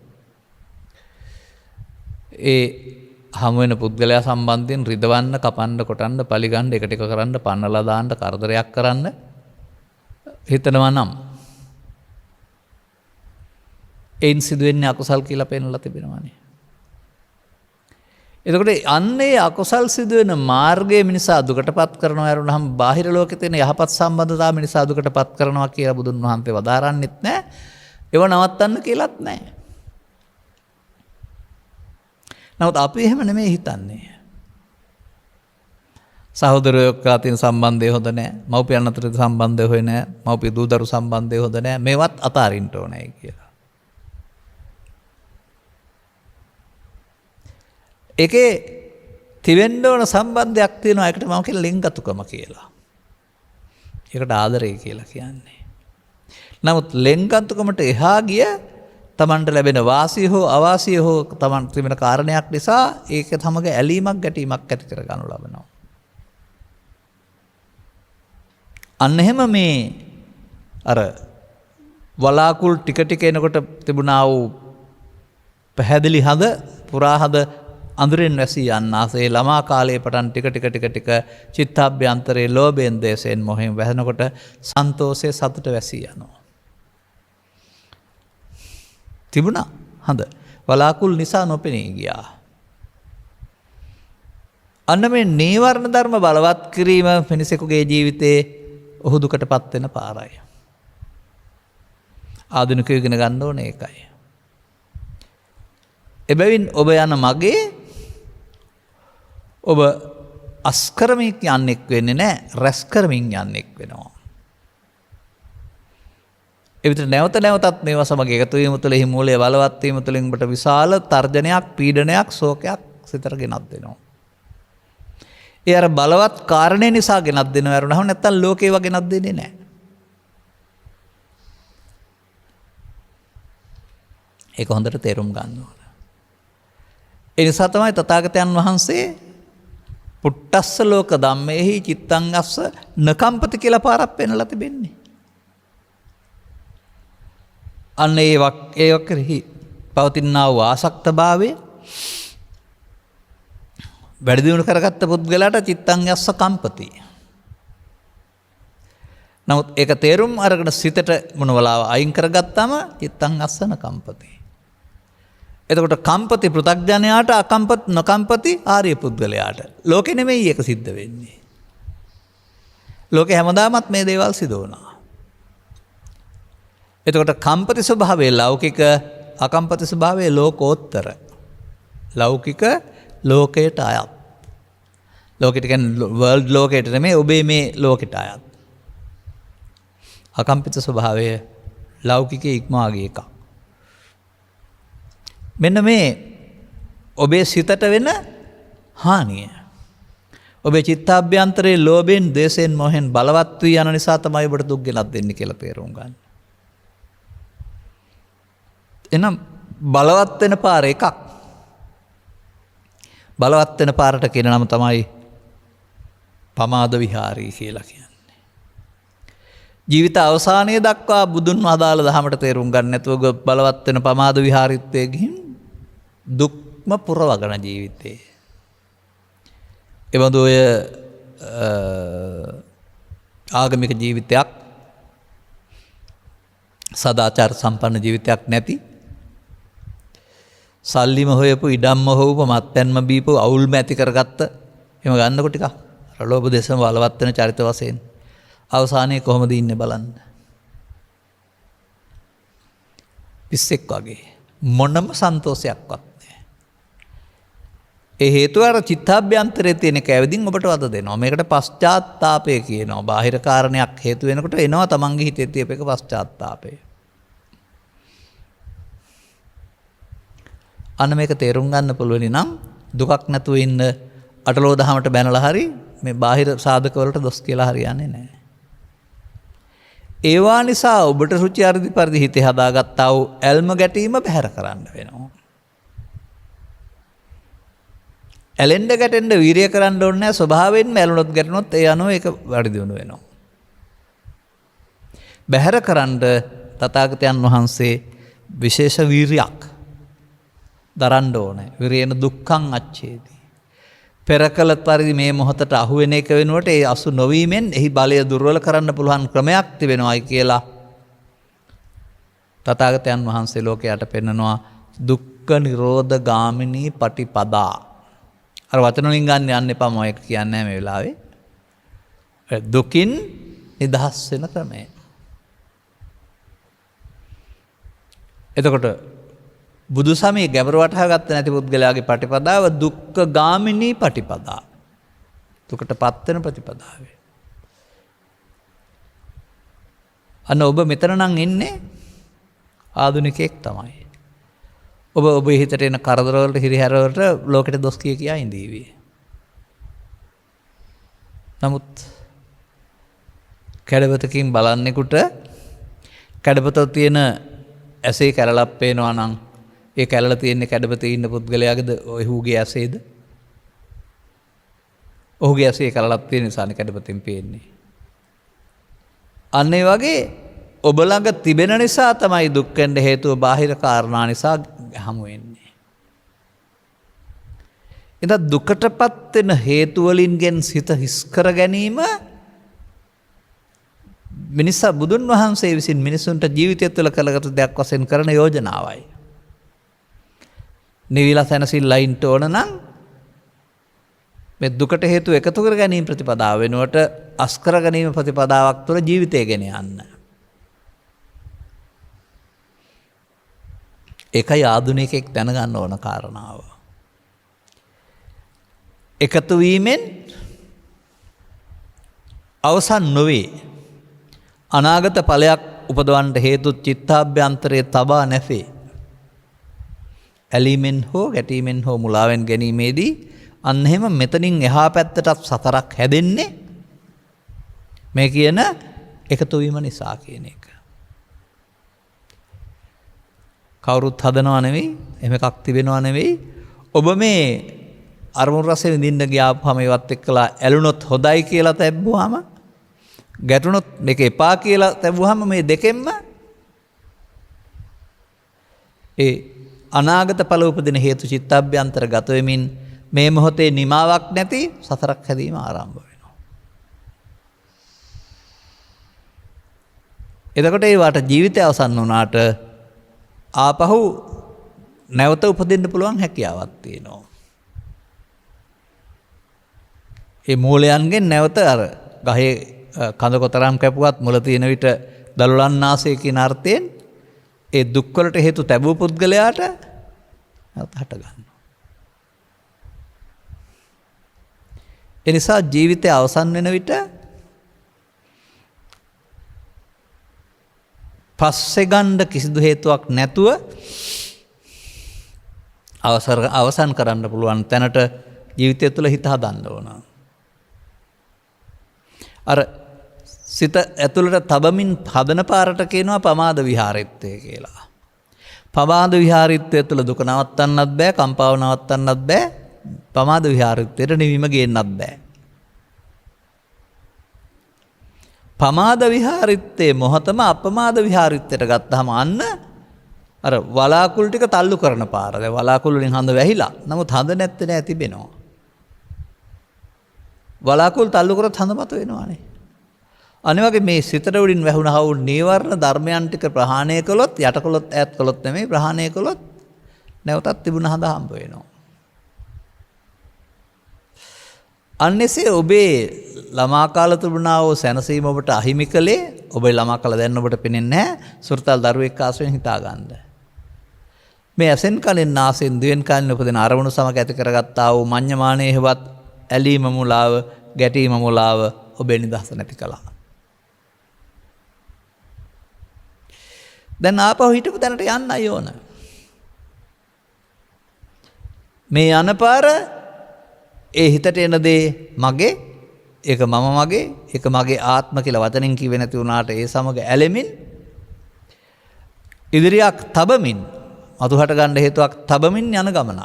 ඒ හමු වෙන පුද්ගලයා සම්බන්ධයෙන් රිදවන්න, කපන්න, කොටන්න, පලිගන්න, එක ටික කරන්න, පන්නලා දාන්න, කරදරයක් කරන්න හිතනවා නම් එයින් සිදුවෙන්නේ අකුසල් කියලා පෙන්වලා තිබෙනවානේ. එතකොට අන්නේ අකුසල් සිදුවෙන මාර්ගයේ මිනිසා දුකටපත් කරනවා යරුණහම බාහිර ලෝකේ තියෙන යහපත් සම්බන්ධතාව මිනිසා දුකටපත් කරනවා කියලා බුදුන් වහන්සේ වදාරන්නෙත් නැහැ. ඒව නවත්තන්න කියලාත් නැහැ. නමුත් අපි එහෙම නෙමෙයි හිතන්නේ. සහෝදරයෝ එක්ක තියෙන සම්බන්ධය හොඳ නැහැ. මව්පියන් අතර තියෙන සම්බන්ධය හොය නැහැ. මව්පිය දූ දරු සම්බන්ධය හොඳ නැහැ. මේවත් අතාරින්න ඕනේ කියලා. ඒකේ තිවෙන්න ඕන සම්බන්ධයක් තියෙනවා. ඒකට මම කියන ලිංගතුකම කියලා. ඒකට ආදරය කියලා කියන්නේ. නමුත් ලිංගතුකමට එහා ගිය තමන්ට ලැබෙන වාසිය හෝ අවාසිය හෝ තමන්ට තිබෙන කාරණයක් නිසා ඒක තමග ඇලීමක් ගැටීමක් ඇති කර ගන්නු ලබනවා. අන්න එහෙම මේ අර වලාකුල් ටික ටික එනකොට තිබුණා වූ පැහැදිලි හද පුරා හද අඳුරෙන් වැසී යන්න ආසේ ළමා කාලයේ පටන් ටික චිත්තාභ්‍යන්තරයේ ලෝභයෙන් දේශයෙන් මොහෙන් වැහෙනකොට සන්තෝෂයේ සතුට වැසී යනවා. තිබුණා හඳ වලාකුල් නිසා නොපෙනී ගියා. අන්න මේ නීවරණ ධර්ම බලවත් කිරීම මිනිසෙකුගේ ජීවිතේ ඔහු දුකටපත් වෙන පාරයි. ආධුනිකයෝ ඉගෙන ගන්න ඕනේ ඒකයි. එබැවින් ඔබ යන මගේ ඔබ අස්කරමින් යන්නෙක් වෙන්නේ නැහැ, රැස් කරමින් යන්නෙක් වෙනවා. ඒ විතර නැවත නැවතත් මේවා සමග එකතු වීම තුළ එහි මූලය බලවත් වීම තුළින් ඔබට විශාල තර්ජනයක්, පීඩනයක්, ශෝකයක් සිතට ගෙනත් දෙනවා. ඒ අර බලවත් කාරණේ නිසා ගෙනත් දෙනව වරුණාම නැත්තම් ලෝකේ වගේ ගෙනත් දෙන්නේ නැහැ. ඒක හොඳට තේරුම් ගන්න ඕන. ඒ නිසා තමයි තථාගතයන් වහන්සේ පුට්ටස්ස ලෝක ධම්මේහි චිත්තං අස්ස නකම්පති කියලා පාරක් පෙන්නලා තිබෙන්නේ. අන්න ඒ වක්කෙහි පවතිනා වූ ආසක්තභාවය වැඩි දියුණු කරගත්ත පුද්ගලයාට චිත්තං අස්ස කම්පති. නමුත් ඒක තේරුම් අරගෙන සිතට මොනවලාව අයින් කරගත්තාම චිත්තං අස්ස නකම්පති. එතකොට කම්පති පෘථග්ජනයාට අකම්පත් නොකම්පති ආර්ය පුද්ගලයාට. ලෝකෙ නෙමෙයි ඒක සිද්ධ වෙන්නේ. ලෝකෙ හැමදාමත් මේ දේවල් සිදු වුණා. එතකොට කම්පති ස්වභාවය ලෞකික, අකම්පති ස්වභාවය ලෝකෝත්තර. ලෞකික ලෝකයට අයත්. ලෝකෙට කියන්නේ වර්ල්ඩ් ලෝකයට නෙමෙයි, ඔබේ මේ ලෝකෙට අයත්. අකම්පිත ස්වභාවය ලෞකිකයේ ඉක්මවා ගිය එකක්. මෙන්න මේ ඔබේ සිතට වෙන හානිය. ඔබේ චිත්තාභ්‍යන්තරයේ ලෝභයෙන්, ද්වේෂයෙන්, මොහෙන් බලවත් වී යන නිසා තමයි ඔබට දුක් ගෙනත් දෙන්නේ කියලා තේරුම් ගන්න. එහෙනම් බලවත් වෙන පාර එකක්. බලවත් වෙන පාරට කියන නම තමයි පමාද විහාරී කියලා කියන්නේ. ජීවිත අවසානයේ දක්වා බුදුන් වදාළ දහමට තේරුම් ගන්න නැතුව බලවත් වෙන පමාද විහාරීත්වයේ ගිහින් දුක්ම පුරවගෙන ජීවිතේ. එබඳු ඔය ආගමික ජීවිතයක්, සදාචාර සම්පන්න ජීවිතයක් නැති, සල්ලිම හොයපු, ඉඩම්ම හොවපු, මත්පැන්ම බීපු, අවුල්ම ඇති කරගත්ත එහෙම ගන්නකො ටිකක් රලෝභ දේශම බලවත් වෙන චරිත වශයෙන් අවසානයේ කොහොමද ඉන්නේ බලන්න. පිස්සෙක් වගේ මොනම සන්තෝෂයක්වත් නැහැ. ඒ හේතුව අර චිත්තාභ්‍යන්තරයේ තියෙන කැවිදින් ඔබට වද දෙනවා. මේකට පශ්චාත්තාපය කියනවා. බාහිර කාරණයක් හේතු වෙනකොට එනවා තමන්ගේ හිතේ තියපේක පශ්චාත්තාපය. අන්න මේක තේරුම් ගන්න පුළුවනි නම් දුකක් නැතුව ඉන්න අටලෝ දහමට බැනලා හරි මේ බාහිර සාධක වලට දොස් කියලා හරියන්නේ නැහැ. ඒවා නිසා ඔබට රුචි අරුදි පරිදි හිතේ හදාගත්තා වූ ඇල්ම ගැටීම බැහැර කරන්න වෙනවා. ඇලෙන්න ගැටෙන්න වීරිය කරන්න ඕනේ නැහැ. ස්වභාවයෙන්ම ඇලුනොත් ගැටුනොත් ඒ අනුව ඒක වැඩි දියුණු වෙනවා. බැහැර කරන්න තථාගතයන් වහන්සේ විශේෂ වීරියක් දරන්න ඕනේ. විරේන දුක්ඛං අච්ඡේති. පෙර කළ පරිදි මේ මොහොතට අහු වෙන එක වෙනුවට ඒ අසු නොවීමෙන් එහි බලය දුර්වල කරන්න පුළුවන් ක්‍රමයක් තිබෙනවායි කියලා තථාගතයන් වහන්සේ ලෝකයට පෙන්නනවා. දුක්ඛ නිරෝධ ගාමිනී පටිපදා. අර වචන වලින් ගන්න යන්න එපා, මම ඒක කියන්නේ මේ වෙලාවේ. දුකින් නිදහස් වෙන ක්‍රමය. එතකොට බුදු සමයේ ගැඹුර වටහා ගත්ත නැති පුද්ගලයාගේ පටිපදාව දුක්ඛ ගාමිනී පටිපදා. දුකටපත් වෙන ප්‍රතිපදාවේ. අන්න ඔබ මෙතන නම් ඉන්නේ ආධුනිකයෙක් තමයි. ඔබ ඔබේ හිතට එන කරදර වලට, හිරිහැර වලට ලෝකෙට දොස් කියා ඉඳීවි. නමුත් කැඩපතකින් බලන්නෙකුට කැඩපත තියෙන ඇසේ කැලලක් පේනවා නම් ඒ කැලල තියෙන්නේ කැඩපතේ ඉන්න පුද්ගලයාගේද ඔහුගේ ඇසේද? ඔහුගේ ඇසේ කැලලක් තියෙන නිසානේ කැඩපතෙන් පේන්නේ. අන්න ඒ වගේ ඔබ ළඟ තිබෙන නිසා තමයි දුක් වෙන්න හේතුව බාහිර කාරණා නිසා හමු වෙන්නේ. ඉතින් දුකටපත් වෙන හේතු වලින්ගෙන් සිත හිස් කර ගැනීම මිනිසා බුදුන් වහන්සේ විසින් මිනිසුන්ට ජීවිතය තුළ කළගත් දෙයක් වශයෙන් කරන යෝජනාවයි. නිවිලා සැනසෙල්ලා ඉන්න ඕන නම් මේ දුකට හේතු එකතු කර ගැනීම ප්‍රතිපදාව වෙනුවට අස්කර ගැනීම ප්‍රතිපදාවක් තුළ ජීවිතය ගෙන යන්න. ඒකයි ආධුනිකයෙක් දැනගන්න ඕන කාරණාව. එකතු වීමෙන් අවසන් නොවේ. අනාගත ඵලයක් උපදවන්න හේතු චිත්තාභ්‍යන්තරයේ තබා නැfේ. ඇලීමෙන් හෝ ගැටීමෙන් හෝ මුලාවෙන් ගැනීමේදී අන්න එහෙම මෙතනින් එහා පැත්තටත් සතරක් හැදෙන්නේ මේ කියන එකතු වීම නිසා කියන එක. කවුරුත් හදනවා නෙවෙයි, එහෙම එකක් තිබෙනවා නෙවෙයි. ඔබ මේ අරමුණු රස විඳින්න ගියාපුවම ඒවත් එක්කලා ඇලුනොත් හොඳයි කියලා තැබ්බුවාම, ගැටුනොත් මේක එපා කියලා තැබුවාම මේ දෙකෙන්ම ඒ අනාගත ඵල උපදින හේතු චිත්තාභ්‍යන්තර ගත වෙමින් මේ මොහොතේ නිමාවක් නැති සතරක් හැදීම ආරම්භ වෙනවා. එතකොට ඒවට ජීවිතය අවසන් වුණාට ආපහු නැවත උපදින්න පුළුවන් හැකියාවක් තියෙනවා. ඒ මූලයන්ගෙන් නැවත අර ගහේ කඳ කොතරම් කැපුවත් මුල තියෙන විට දලුලන්නාසේ කියන අර්ථයෙන් ඒ දුක්වලට හේතු තැබූ පුද්ගලයාට හට ගන්නවා. ඒ නිසා ජීවිතය අවසන් වෙන විට පස්සේ ගන්න කිසිදු හේතුවක් නැතුව අවසන් කරන්න පුළුවන් තැනට ජීවිතය තුළ හිත හදන්න ඕන. අර සිත ඇතුළට තබමින් හදන පාරට කියනවා පමාද විහාරිත්වය කියලා. පමාද විහාරිත්වය තුළ දුක නවත්තන්නත් බෑ, කම්පාව නවත්තන්නත් බෑ, පමාද විහාරිත්වයට නිවීම ගේන්නත් බෑ. පමාද විහාරිත්වයේ මොහතම අපමාද විහාරිත්වයට ගත්තහම අන්න අර වලාකුළු ටික තල්ලු කරන පාර. දැන් වලාකුළු වලින් හඳ වැහිලා. නමුත් හඳ නැත්තේ නෑ තිබෙනවා. වලාකුළු තල්ලු කරත් හඳ මත වෙනවානේ. අනිත් වගේ මේ සිතට උඩින් වැහුණා වූ නීවරණ ධර්මයන් ටික ප්‍රහාණය කළොත්, යට කළොත්, ඈත් කළොත් නෙමෙයි ප්‍රහාණය කළොත් නැවතත් තිබුණ හඳ හම්බ වෙනවා. අන්නේසේ ඔබේ ළමා කාල තිබුණා වූ සැනසීම ඔබට අහිමි කළේ, ඔබේ ළමා කාල දැන් ඔබට පෙනෙන්නේ නැහැ. සුරතල් දරුවෙක් ආශ්‍රයෙන් හිතා ගන්න. මේ ඇසෙන් කනෙන් නාසෙන් දිවෙන් කනෙන් උපදින අරමුණු සමග ඇති කරගත්තා වූ මඤ්ඤමානයේ හේවත් ඇලීම මුලාව, ගැටීම මුලාව ඔබේ නිදහස නැති කළා. දැන් ආපහු හිටපු තැනට යන්නයි ඕන. මේ යනපාර ඒ හිතට එන දේ මගේ, ඒක මම මගේ, ඒක මගේ ආත්ම කියලා වචනෙන් කිව්වේ නැති වුණාට ඒ සමග ඇලෙමින් ඉදිරියක් තබමින්, අතුහට ගන්න හේතුවක් තබමින් යන ගමන.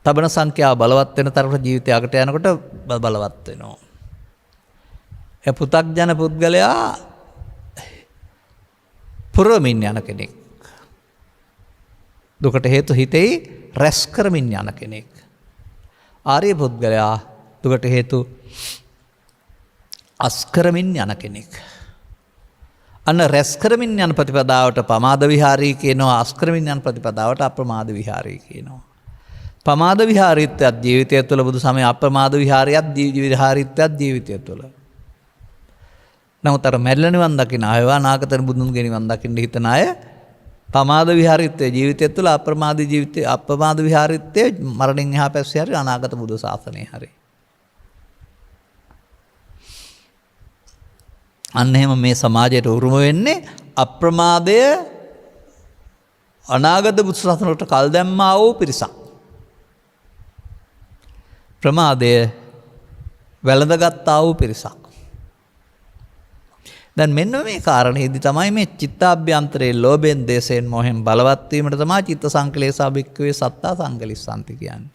තබන සංඛ්‍යාව බලවත් වෙන තරමට ජීවිතයකට යනකොට බලවත් වෙනවා. ඒ පු탁ජන පුද්ගලයා පුරමින් යන කෙනෙක්. දුකට හේතු හිතෙයි රැස් කරමින් යන කෙනෙක්. ආර්ය පුද්ගලයා දුකට හේතු අස්කරමින් යන කෙනෙක්. අන්න රැස් කරමින් යන ප්‍රතිපදාවට පමාද විහාරී කියනවා, අස්කරමින් යන ප්‍රතිපදාවට අප්‍රමාද විහාරී කියනවා. පමාද විහාරීත්වයත් ජීවිතය තුළ බුදු සමය, අප්‍රමාද විහාරීත්වයත් ජීවිතය තුළ. නමුත් අර මැරිලා නිවන් දකින්න අය, අනාගතේ බුදුන්ගේ නිවන් දකින්න හිතන අය පමාද විහාරීත්වයේ ජීවිතය තුළ අප්‍රමාද විහාරීත්වයේ මරණින් එහා පැත්තේ හරි අනාගත බුදු සාසනයේ හරි. අන්න එහෙම මේ සමාජයට උරුම වෙන්නේ අප්‍රමාදය අනාගත බුදු සසුනට කල් දැම්මා වූ පිරිසක්. ප්‍රමාදය වැළඳගත්තා වූ පිරිසක්. දැන් මෙන්න මේ කාරණේදී තමයි මේ චිත්තාභ්‍යන්තරයේ ලෝභයෙන්, දේශයෙන්, මොහෙන් බලවත් වීමට තමයි චිත්ත සංකලේශා භික්ඛවේ සත්තා සංකලිස්සanti කියන්නේ.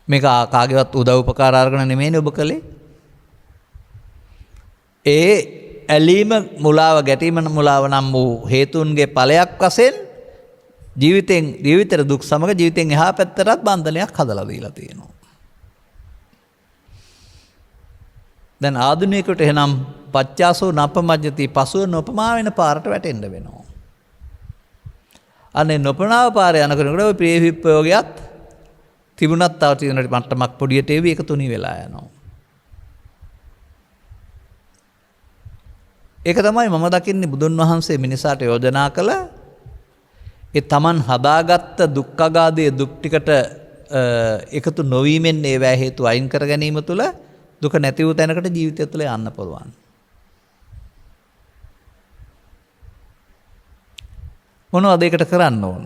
මේක කාගේවත් උදව් උපකාර අරගෙන නෙමෙයිනේ ඔබ කලේ. ඒ ඇලීම මුලාව ගැටීම මුලාව නම් වූ හේතුන්ගේ ඵලයක් වශයෙන් ජීවිතේට දුක් සමග ජීවිතෙන් එහා පැත්තටත් බන්ධනයක් හදලා දීලා තියෙනවා. දැන් ආධුනිකයට එහෙනම් පච්චාසෝ නපමජ්ජති පසුව නොපමා වෙන පාරට වැටෙන්න වෙනවා. අනේ නොපනාව පාරේ යනකොට ඔය ප්‍රිය විප්‍රයෝගයත් තිබුණත් තව තියෙන මට්ටමක් පොඩියට ඒවි එක තුනී වෙලා යනවා. ඒක තමයි මම දකින්නේ බුදුන් වහන්සේ මිනිසාට යෝජනා කළ ඒ Taman හදාගත්ත දුක්ඛගාධයේ දුක් ටිකට එකතු නොවීමෙන් ඒවැ හේතු අයින් කර ගැනීම තුළ දුක නැති වූ තැනකට ජීවිතය තුළ යන්න පුළුවන්. මොනවද ඒකට කරන්න ඕන?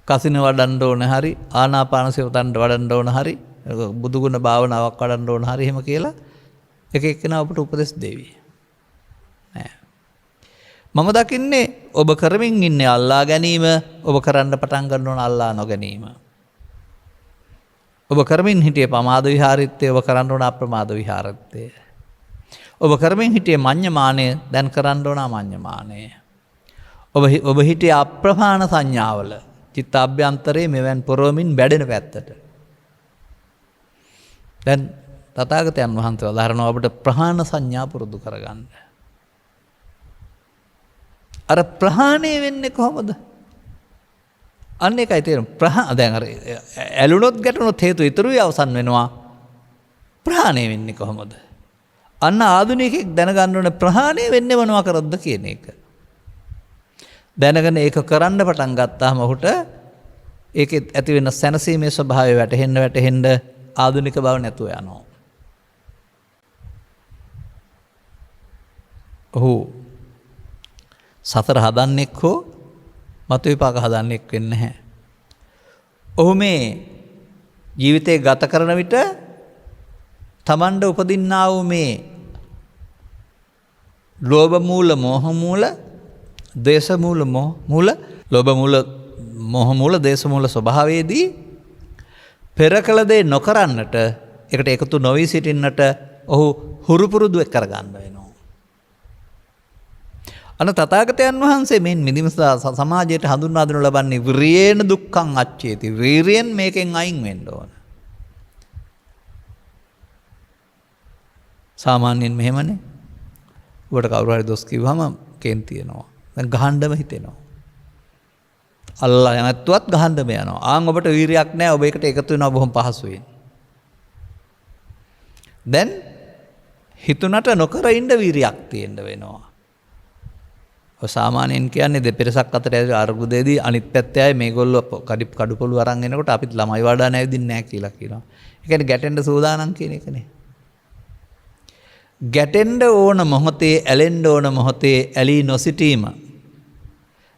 කසින වඩන්න ඕන හරි ආනාපාන සතිය වඩන්න ඕන හරි බුදුගුණ භාවනාවක් වඩන්න ඕන හරි එහෙම කියලා එක එක්කෙනා ඔබට උපදෙස් දෙවි. නෑ. මම දකින්නේ ඔබ කරමින් ඉන්නේ අල්ලා ගැනීම ඔබ කරන්න පටන් ගන්න ඕන අල්ලා නොගැනීම. ඔබ කරමින් හිටියේ පමාද විහාරිත්වය ඔබ කරන්න ඕන අප්‍රමාද විහාරත්වය. ඔබ කරමින් හිටියේ මඤ්ඤමානය දැන් කරන්න ඕන අමඤ්ඤමානය. ඔබ හිටියේ අප්‍රමාණ සංඥාවල චිත්තාභ්‍යන්තරයේ මෙවන් පොරොමින් බැඩෙන පැත්තට. දැන් තථාගතයන් වහන්සේ වදාරනවා ඔබට ප්‍රහාණ සංඥා පුරුදු කරගන්න. අර ප්‍රහාණය වෙන්නේ කොහොමද? අන්න ඒකයි තේරුම. දැන් අර ඇලුනොත් ගැටුනොත් හේතු ඉතුරුයි අවසන් වෙනවා. ප්‍රහාණය වෙන්නේ කොහොමද? අන්න ආධුනිකෙක් දැනගන්න ඕනේ ප්‍රහාණය වෙන්නේ මොනවා කරොත්ද කියන එක. දැනගෙන ඒක කරන්න පටන් ගත්තාම ඔහුට ඒකේ ඇති වෙන සැනසීමේ ස්වභාවය වැටහෙන්න ආධුනික බව නැතුව යනවා. ඔහු සතර හදන්නෙක් හෝ මතු විපාක හදන්නෙක් වෙන්නේ නැහැ. ඔහු මේ ජීවිතේ ගත කරන විට තමන්ට උපදින්නා වූ මේ ලෝභ මූල, මෝහ මූල, දේශ මූල, මොහ මූල, ලෝභ මූල, මෝහ මූල, දේශ මූල ස්වභාවයේදී පෙර කළ දේ නොකරන්නට ඒකට එකතු නොවී සිටින්නට ඔහු හුරු පුරුදු කරගන්න වෙනවා. අන තථාගතයන් වහන්සේ මේ මිදිම සමාජයට හඳුන්වා දෙනු ලබන්නේ විරියේන දුක්ඛං අච්චේති. වීරියෙන් මේකෙන් අයින් වෙන්න ඕන. සාමාන්‍යයෙන් මෙහෙමනේ. ඔබට කවුරු හරි දොස් කිව්වම කේන්ති එනවා. දැන් ගහන්නම හිතෙනවා. අල්ලා නැත්තුවත් ගහන්නම යනවා. ආන් ඔබට වීරියක් නැහැ. ඔබ ඒකට එකතු වෙනවා බොහොම පහසුවෙන්. දැන් හිතුණට නොකර ඉන්න වීරියක් තියෙන්න වෙනවා. සාමාන්‍යයෙන් කියන්නේ දෙපිරසක් අතර අරුගුදේදී අනිත් පැත්තේ අය මේගොල්ලෝ කඩුපොළු අරන් එනකොට අපිත් ළමයි වඩා නැවිදින්නේ නැහැ කියලා කියනවා. ඒ කියන්නේ ගැටෙන්න සූදානම් කියන එකනේ. ගැටෙන්න ඕන මොහොතේ ඇලෙන්න ඕන මොහොතේ ඇලී නොසිටීම.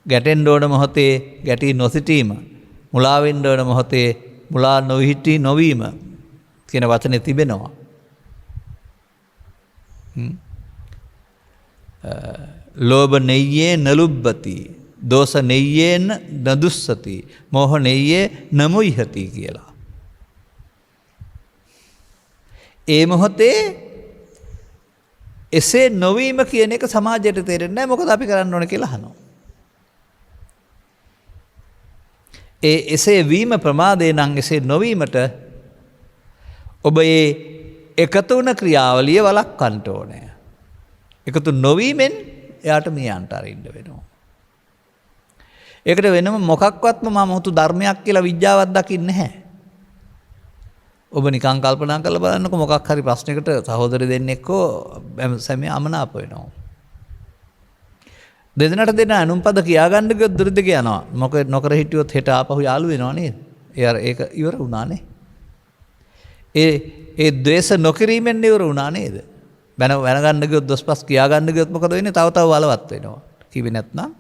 ගැටෙන්න ඕන මොහොතේ ගැටී නොසිටීම. මුලා වෙන්න ඕන මොහොතේ මුලා නොවීම කියන වචනේ තිබෙනවා. ලෝභ නෙය්යේ නලුබ්බති, දෝෂ නෙය්යේන නදුස්සති, මෝහ නෙය්යේ නමුයිහති කියලා. ඒ මොහොතේ එසේ නොවීම කියන එක සමාජයට තේරෙන්නේ නැහැ. මොකද අපි කරන්න ඕන කියලා අහනවා. එසේ වීම ප්‍රමාදේ නම් එසේ නොවීමට ඔබ ඒ එකතු වන ක්‍රියාවලිය වළක්වන්න ඕනේ. එකතු නොවීමෙන් එයාට මේ අන්තරින්න වෙනවා. ඒකට වෙනම මොකක්වත්ම මම මුතු ධර්මයක් කියලා විද්‍යාවක් දකින්නේ නැහැ. ඔබ නිකන් කල්පනා කරලා බලන්නකො මොකක් හරි ප්‍රශ්නයකට සහෝදර දෙන්නෙක්කෝ සැමියා අමනාප වෙනවා. දෙදෙනාට දෙන අනුම්පද කියාගන්න ගියොත් දුරද යනවා. මොකද නොකර හිටියොත් හෙට ආපහු යාළු වෙනවා නේද? ඒක ඉවර වුණානේ. ඒ ද්වේෂ නොකිරීමෙන් ඉවර වුණා නේද? වැනගන්න ගියොත් දොස්පස් කියාගන්න ගියොත් මොකද වෙන්නේ? තව බලවත් වෙනවා. කිවි නැත්නම්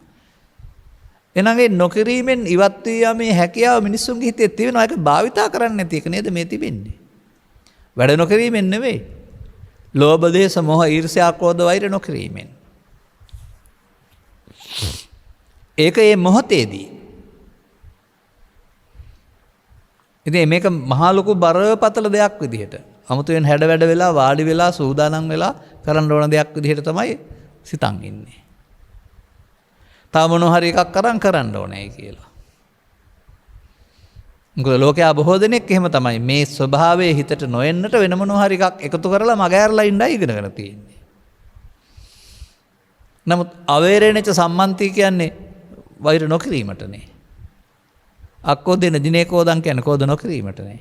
එහෙනම් ඒ නොකිරීමෙන් ඉවත් වීමේ හැකියාව මිනිස්සුන්ගේ හිතේ තියෙනවා. ඒක භාවිතා කරන්නේ නැති එක නේද මේ තිබෙන්නේ? වැඩ නොකිරීමෙන් නෙවෙයි. ලෝභ දේශ මොහ ඊර්ෂ්‍යා ක්‍රෝධ වෛර නොකිරීමෙන්. ඒක මේ මොහොතේදී. ඉතින් මේක මහා ලොකු බරපතල දෙයක් විදිහට අමුතුවෙන් හැඩ වැඩ වෙලා වාඩි වෙලා සූදානම් වෙලා කරන්න ඕන දෙයක් විදිහට තමයි සිතන් ඉන්නේ. තව මොනවා හරි එකක් අරන් කරන්න ඕනේ කියලා. මොකද ලෝකයා බොහෝ දෙනෙක් එහෙම තමයි මේ ස්වභාවයේ හිතට නොෙන්නට වෙන මොනවා හරි එකක් එකතු කරලා මගහැරලා ඉඳලා ඉගෙනගෙන තියෙන්නේ. නමුත් අවේරේණච සම්මන්ති කියන්නේ වෛර නොකිරීමටනේ. අක්කෝ දෙන දිනේ කෝදන් කියන්නේ කෝද නොකිරීමටනේ.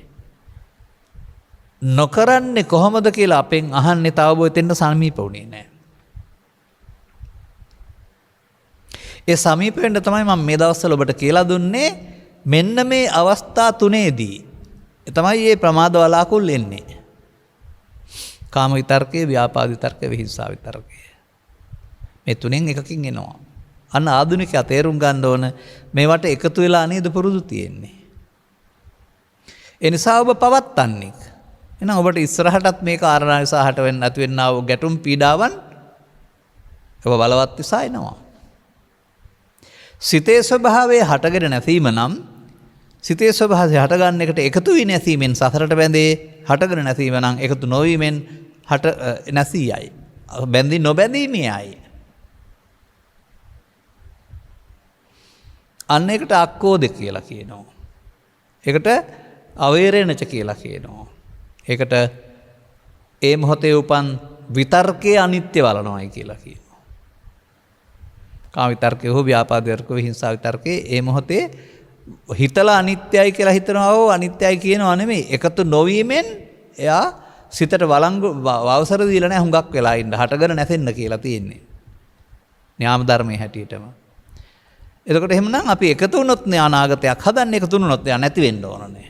නොකරන්නේ කොහොමද කියලා අපෙන් අහන්නේ තවබෝ එතෙන්ට සමීප වුණේ නැහැ. ඒ සමීප වෙන්න තමයි මම මේ දවස්වල ඔබට කියලා දුන්නේ මෙන්න මේ අවස්ථා තුනේදී තමයි මේ ප්‍රමාද වලාකුල් එන්නේ. කාම විතර්කයේ, ව්‍යාපාද විතර්කයේ, විහිංසා විතර්කයේ. මේ තුනෙන් එකකින් එනවා. අන්න ආධුනිකයා තේරුම් ගන්න ඕන මේවට එකතු වෙලා නේද පුරුදු තියෙන්නේ. ඒ නිසා ඔබ පවත්තන්නේ. එහෙනම් ඔබට ඉස්සරහටත් මේ කාරණා නිසා හට වෙන්න නැති වෙන්නා වූ ගැටුම් පීඩාවන් ඔබ බලවත් නිසා එනවා. සිතේ ස්වභාවය හටගෙන නැසීම නම් සිතේ ස්වභාවය හටගන්න එකට එකතු වී නැසීමෙන් සසරට බැඳේ හටගෙන නැසීම නම් එකතු නොවීමෙන් හට නැසීයයි. බැඳී නොබැඳීමේයි. අන්න එකට අක්කෝද කියලා කියනවා. ඒකට අවේරේණච කියලා කියනවා. ඒකට ඒ මොහොතේ උපන් විතර්කයේ අනිත්‍ය වලනවායි කියලා කියනවා. කාම විතර්කය හෝ ව්‍යාපාද විතර්කය විහිංසා විතර්කයේ ඒ මොහොතේ හිතලා අනිත්‍යයි කියලා හිතනවා හෝ අනිත්‍යයි කියනවා නෙමෙයි. එකතු නොවීමෙන් එයා සිතට වළංගු අවසර දීලා නැහැ හුඟක් වෙලා ඉන්න. හටගෙන නැසෙන්න කියලා තියෙන්නේ. න්‍යාම ධර්මයේ හැටියටම. එතකොට එහෙමනම් අපි එකතු වුණොත් නේ අනාගතයක් හදන්නේ එකතු වුණොත් යා නැති වෙන්න ඕනනේ.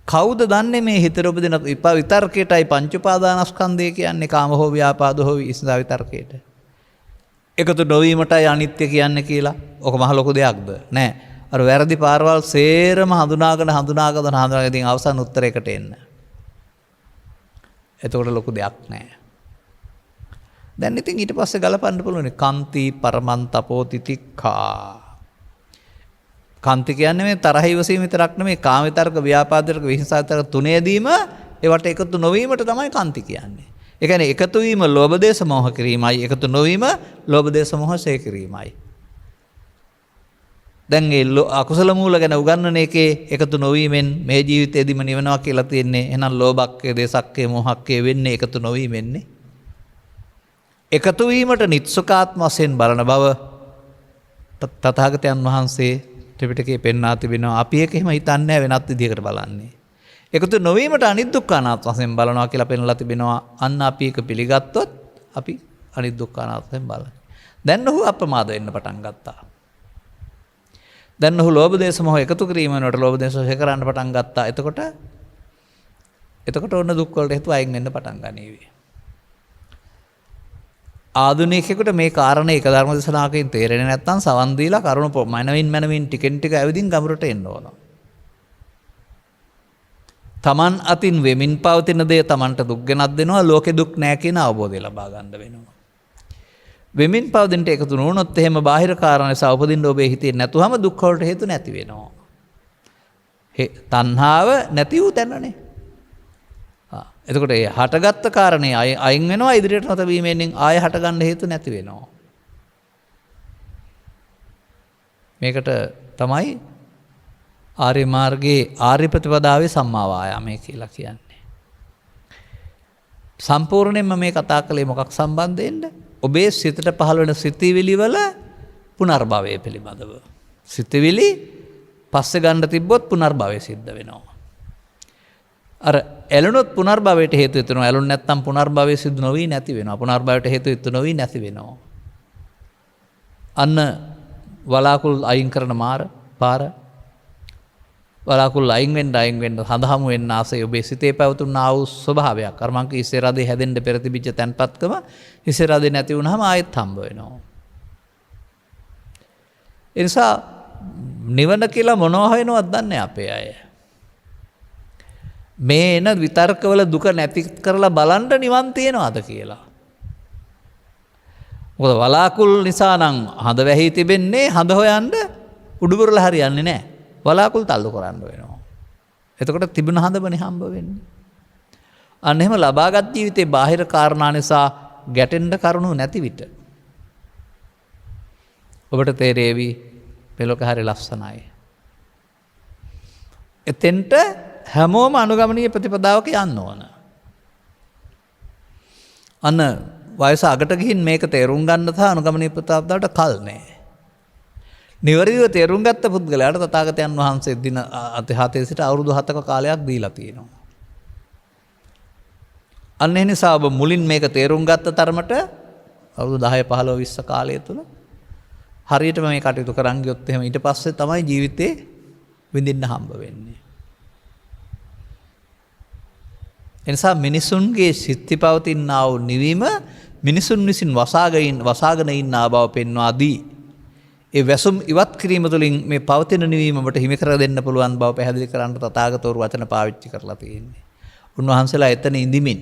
කවුද දන්නේ මේ හිතට උපදින විතර්කයටයි පංච උපාදානස්කන්ධය කියන්නේ කාම හෝ ව්‍යාපාද හෝ විහිංසා විතර්කයට. එකතු නොවීමටයි අනිත්‍ය කියන්නේ කියලා. ඔක මහ ලොකු දෙයක්ද? නෑ. අර වැරදි පාරවල් සේරම හඳුනාගෙන ඉතින් අවසන් උත්තරයකට එන්න. එතකොට ලොකු දෙයක් නෑ. දැන් ඉතින් ඊට පස්සේ ගලපන්න පුළුවන් කන්ති පරමන්තපෝ තිතික්ඛා. කන්ති කියන්නේ මේ තරහ ඉවසීම විතරක් නෙමෙයි කාම විතර්ක ව්‍යාපාද විතර්ක විහිංසා විතර්ක තුනේදීම ඒවට එකතු නොවීමට තමයි කන්ති කියන්නේ. ඒ කියන්නේ එකතු වීම ලෝභ දේශ මොහ කිරීමයි එකතු නොවීම ලෝභ දේශ මොහ සේ කිරීමයි. දැන් ඒ අකුසල මූල ගැන උගන්වන එකේ එකතු නොවීමෙන් මේ ජීවිතේදීම නිවනවා කියලා තියෙන්නේ. එහෙනම් ලෝභක්කේ දේශක්කේ මොහක්කේ වෙන්නේ එකතු නොවීමෙන්නේ. එකතු වීමට නිත්සුකාත්ම වශයෙන් බලන බව තථාගතයන් වහන්සේ ත්‍රිපිටකයේ පෙන්වා තිබෙනවා. අපි ඒක එහෙම හිතන්නේ නැහැ වෙනත් විදිහකට බලන්නේ. එකතු නොවීමට අනිදුක්ඛානාත් වශයෙන් බලනවා කියලා පෙන්වලා තිබෙනවා. අන්න අපි ඒක පිළිගත්තොත් අපි අනිදුක්ඛානාත් වශයෙන් බලනවා. දැන් ඔහු අප්‍රමාද වෙන්න පටන් ගත්තා. දැන් ඔහු ලෝභ දේශ මොහ එකතු කිරීම වෙනකොට ලෝභ දේශ මොහ කරන්න පටන් ගත්තා. එතකොට ඔන්න දුක් වලට හේතු අයින් වෙන්න පටන් ගනීවි. ආධුනිකයෙකුට මේ කාරණේ එක ධර්ම දේශනාවකින් තේරෙන්නේ නැත්නම් සවන් දීලා කරුණ මනවින් ටිකෙන් ටික ඇවිදින් ගමරට එන්න ඕන. තමන් අතින් වෙමින් පවතින දේ තමන්ට දුක් ගෙනත් දෙනවා. ලෝකේ දුක් නැහැ කියන අවබෝධය ලබා ගන්න වෙනවා. වෙමින් පවතිනට එකතු නොවුනොත් එහෙම බාහිර කාරණා නිසා උපදින්න ඔබේ හිතේ නැතුවම දුක් වලට හේතු නැති වෙනවා. තණ්හාව නැති වූ තැනනේ. එතකොට ඒ හටගත්ත කාරණේ අයින් වෙනවා ඉදිරියට නොතබීමෙන් ආය හටගන්න හේතු නැති වෙනවා. මේකට තමයි ආර්ය මාර්ගයේ ආර්ය ප්‍රතිපදාවේ සම්මා වායාමය කියලා කියන්නේ. සම්පූර්ණයෙන්ම මේ කතා කළේ මොකක් සම්බන්ධයෙන්ද? ඔබේ සිතට පහළ වෙන සිතිවිලි වල පුනර්භවය පිළිබඳව. සිතිවිලි පස්සේ ගන්න තිබ්බොත් පුනර්භවය සිද්ධ වෙනවා. අර ඇලුනොත් පුනර්භවයට හේතු වෙනවා. ඇලුන් නැත්නම් පුනර්භවය සිදු නොවි නැති වෙනවා. පුනර්භවයට හේතු නොවි නැති වෙනවා. අන්න වලාකුළු අයින් කරන පාර වලාකුළු අයින් වෙන්න හඳහමු වෙන්න ආසය ඔබේ සිතේ පැවතුන ආ වූ ස්වභාවයක්. අර මං කිය ඉස්සරහදී හැදෙන්න පෙර තිබිච්ච තැන්පත්කම ඉස්සරහදී නැති වුනහම ආයෙත් හම්බ වෙනවා. ඒ නිසා නිවන කියලා මොනවා වෙනවද දන්නේ අපේ අය. මේ එන විතර්කවල දුක නැති කරලා බලන්න නිවන් තියනවාද කියලා. මොකද වලාකුළු නිසා නම් හඳ වැහි තිබෙන්නේ හඳ හොයන්න උඩුබුරලා හරියන්නේ නැහැ. වලාකුළු තල්ලු කරන්න වෙනවා. එතකොට තිබුණ හදබනේ හම්බ වෙන්නේ. අන්න එහෙම ලබාගත් ජීවිතේ බාහිර කාරණා නිසා ගැටෙන්න කරුණු නැති විට ඔබට තේරෙවි පෙළොක හරි ලස්සනයි. එතෙන්ට හැමෝම අනුගමනීය ප්‍රතිපදාවක යන්න ඕන. අන්න වයස අගට ගිහින් මේක තේරුම් ගන්න තා අනුගමනීය ප්‍රතිපදාවට කල් නැහැ. නිවැරදිව තේරුම් ගත්ත පුද්ගලයාට තථාගතයන් වහන්සේ දින අතහතේ සිට අවුරුදු 7ක කාලයක් දීලා තියෙනවා. අන්න ඒ නිසා ඔබ මුලින් මේක තේරුම් ගත්ත තරමට අවුරුදු 10 15 20 කාලය තුල හරියටම මේ කටයුතු කරන් ගියොත් එහෙම ඊට පස්සේ තමයි ජීවිතේ විඳින්න හම්බ වෙන්නේ. එනිසා මිනිසුන්ගේ සිත්ති පවතිනා වූ නිවීම මිනිසුන් විසින් වසාගෙන ඉන්නා බව පෙන්වා දී ඒ වැසුම් ඉවත් කිරීම තුළින් මේ පවතින නිවීම ඔබට හිමි කර දෙන්න පුළුවන් බව පැහැදිලි කරන්න තථාගතවරු වචන පාවිච්චි කරලා තියෙන්නේ. උන්වහන්සේලා එතන ඉඳිමින්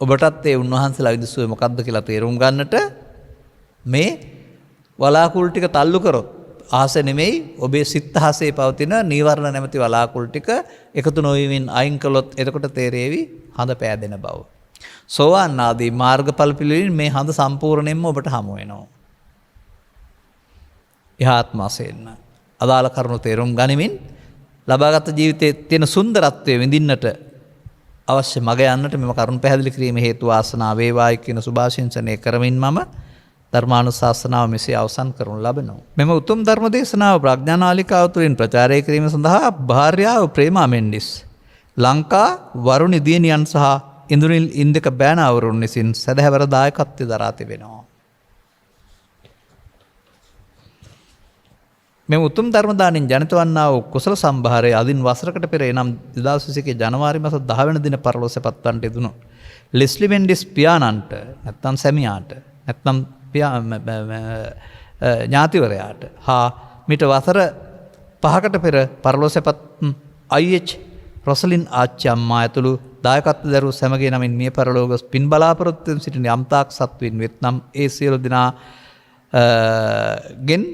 ඔබටත් ඒ උන්වහන්සේලා විදුසුවේ මොකද්ද කියලා තේරුම් ගන්නට මේ වලාකුළු ටික තල්ලු කරොත් ආස නෙමෙයි ඔබේ සිත් හසේ පවතින නීවරණ නැමැති වලාකුළු ටික එකතු නොවීමෙන් අයින් කළොත් එතකොට තේරෙවි හඳ පෑදෙන බව. සෝවාන් ආදී මාර්ගඵල පිළිවෙලින් මේ හඳ සම්පූර්ණයෙන්ම ඔබට හමු වෙනවා. එහාත්ම වශයෙන් අදාළ කරුණු තේරුම් ගනිමින් ලබාගත් ජීවිතයේ තියෙන සුන්දරත්වය විඳින්නට අවශ්‍ය මග යන්නට මෙම කරුණු පැහැදිලි කිරීම හේතු වාසනා වේවායි කියන සුභාශිංසනය කරමින් මම ධර්මානුශාසනාව මෙසේ අවසන් කරනු ලබනවා. මෙම උතුම් ධර්ම දේශනාව ප්‍රඥානාලිකාව තුළින් ප්‍රචාරය කිරීම සඳහා භාර්යාව ප්‍රේමා මෙන්ඩිස් ලංකා වරුණි දියණියන් සහ ඉන්දුනිල් ඉන්දක බෑනාවරුන් විසින් සදහැවර දායකත්වය දරා තිබෙනවා. මෙම උතුම් ධර්ම දාණයෙන් ජනිත වන්නා වූ කුසල සම්භාරය අදින් වසරකට පෙර එනම් 2021 ජනවාරි මාස 10 වෙනි දින පරලෝසපත්වන්ට යෙදුණු ලෙස්ලි මෙන්ඩිස් පියාණන්ට නැත්නම් සැමියාට නැත්නම් ඥාතිවරයාට හා මිට වසර 5කට පෙර පරලෝසපත් IH රොසලින් ආච්චි අම්මා ඇතුළු දායකත්ව දරුවෝ සැමගේ නමින් මිය පරලෝක පින් බලාපොරොත්තුෙන් සිටින යම්තාක් සත්වින් වෙත්නම් ඒ සියලු දෙනා ගෙන්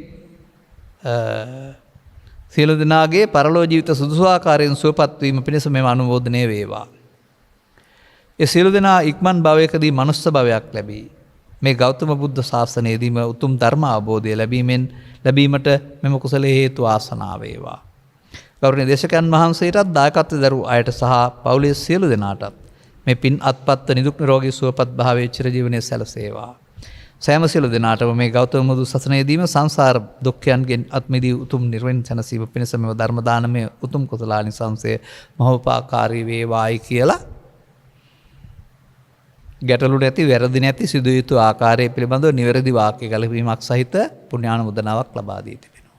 සියලු දෙනාගේ පරලෝ ජීවිත සුදුසු ආකාරයෙන් සුවපත් වීම පිණිස මෙම අනුමෝදනය වේවා. ඒ සියලු දෙනා ඉක්මන් භවයකදී මනුස්ස භවයක් ලැබී මේ ගෞතම බුද්ධ ශාසනයේදීම උතුම් ධර්ම අවබෝධය ලැබීමට මෙම කුසලයේ හේතු ආසනාව වේවා. ගෞරවනීය දේශකයන් වහන්සේටත් දායකත්ව දරූ අයට සහ පවුලේ සියලු දෙනාටත් මේ පින් අත්පත් නිදුක් නිරෝගී සුවපත් භාවයේ චිරජීවනයේ සැලසේවා. සෑම සියලු දෙනාටම මේ ගෞතම බුදු සසුනේදීම සංසාර දුක්ඛයන්ගෙන් අත් මිදී උතුම් නිර්වෙන් සැනසීම පිණිස මෙව ධර්ම දානමය උතුම් කුසලානිසංසය මහෝපකාරී වේවායි කියලා ගැටලු නැති වැරදි නැති සිදු යුතු ආකාරය පිළිබඳව නිවැරදි වාක්‍ය ගැලපීමක් සහිත පුණ්‍යානුමෝදනාවක් ලබා දී තිබෙනවා.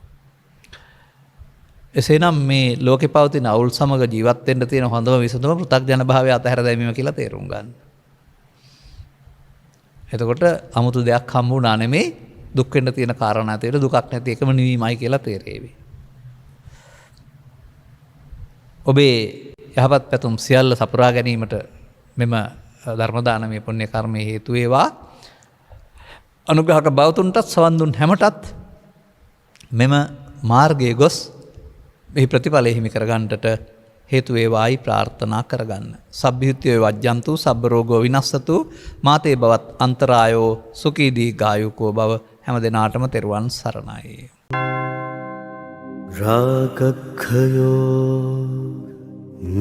එසේනම් මේ ලෝකේ පවතින අවුල් සමග ජීවත් වෙන්න තියෙන හොඳම විසඳුම පෘථග්ජන භාවය අතහැර දැමීම කියලා තේරුම් ගන්න. එතකොට 아무තු දෙයක් හම්බ වුණා නෙමෙයි දුක් වෙන්න තියෙන කාරණා ඇතුළේ දුකක් නැති එකම නිවීමයි කියලා තේරෙවි. ඔබේ යහපත් පැතුම් සියල්ල සපුරා ගැනීමට මෙම ධර්ම දානමය පුණ්‍ය කර්මයේ හේතු වේවා. අනුග්‍රහක බවතුන්ටත් සවන් දුන් හැමටත් මෙම මාර්ගයේ ගොස් මේ ප්‍රතිඵලෙ හිමි කරගන්නට හේතු වේවායි ප්‍රාර්ථනා කරගන්න. සබ්බිහිත්‍ය වජ්ජන්තු සබ්බ රෝගෝ විනස්සතු මාතේ බවත් අන්තරායෝ සුඛී දීඝායුකෝ බව හැම දිනාටම තෙරුවන් සරණයි. රාගක්ඛයෝ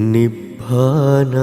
නිබ්බානං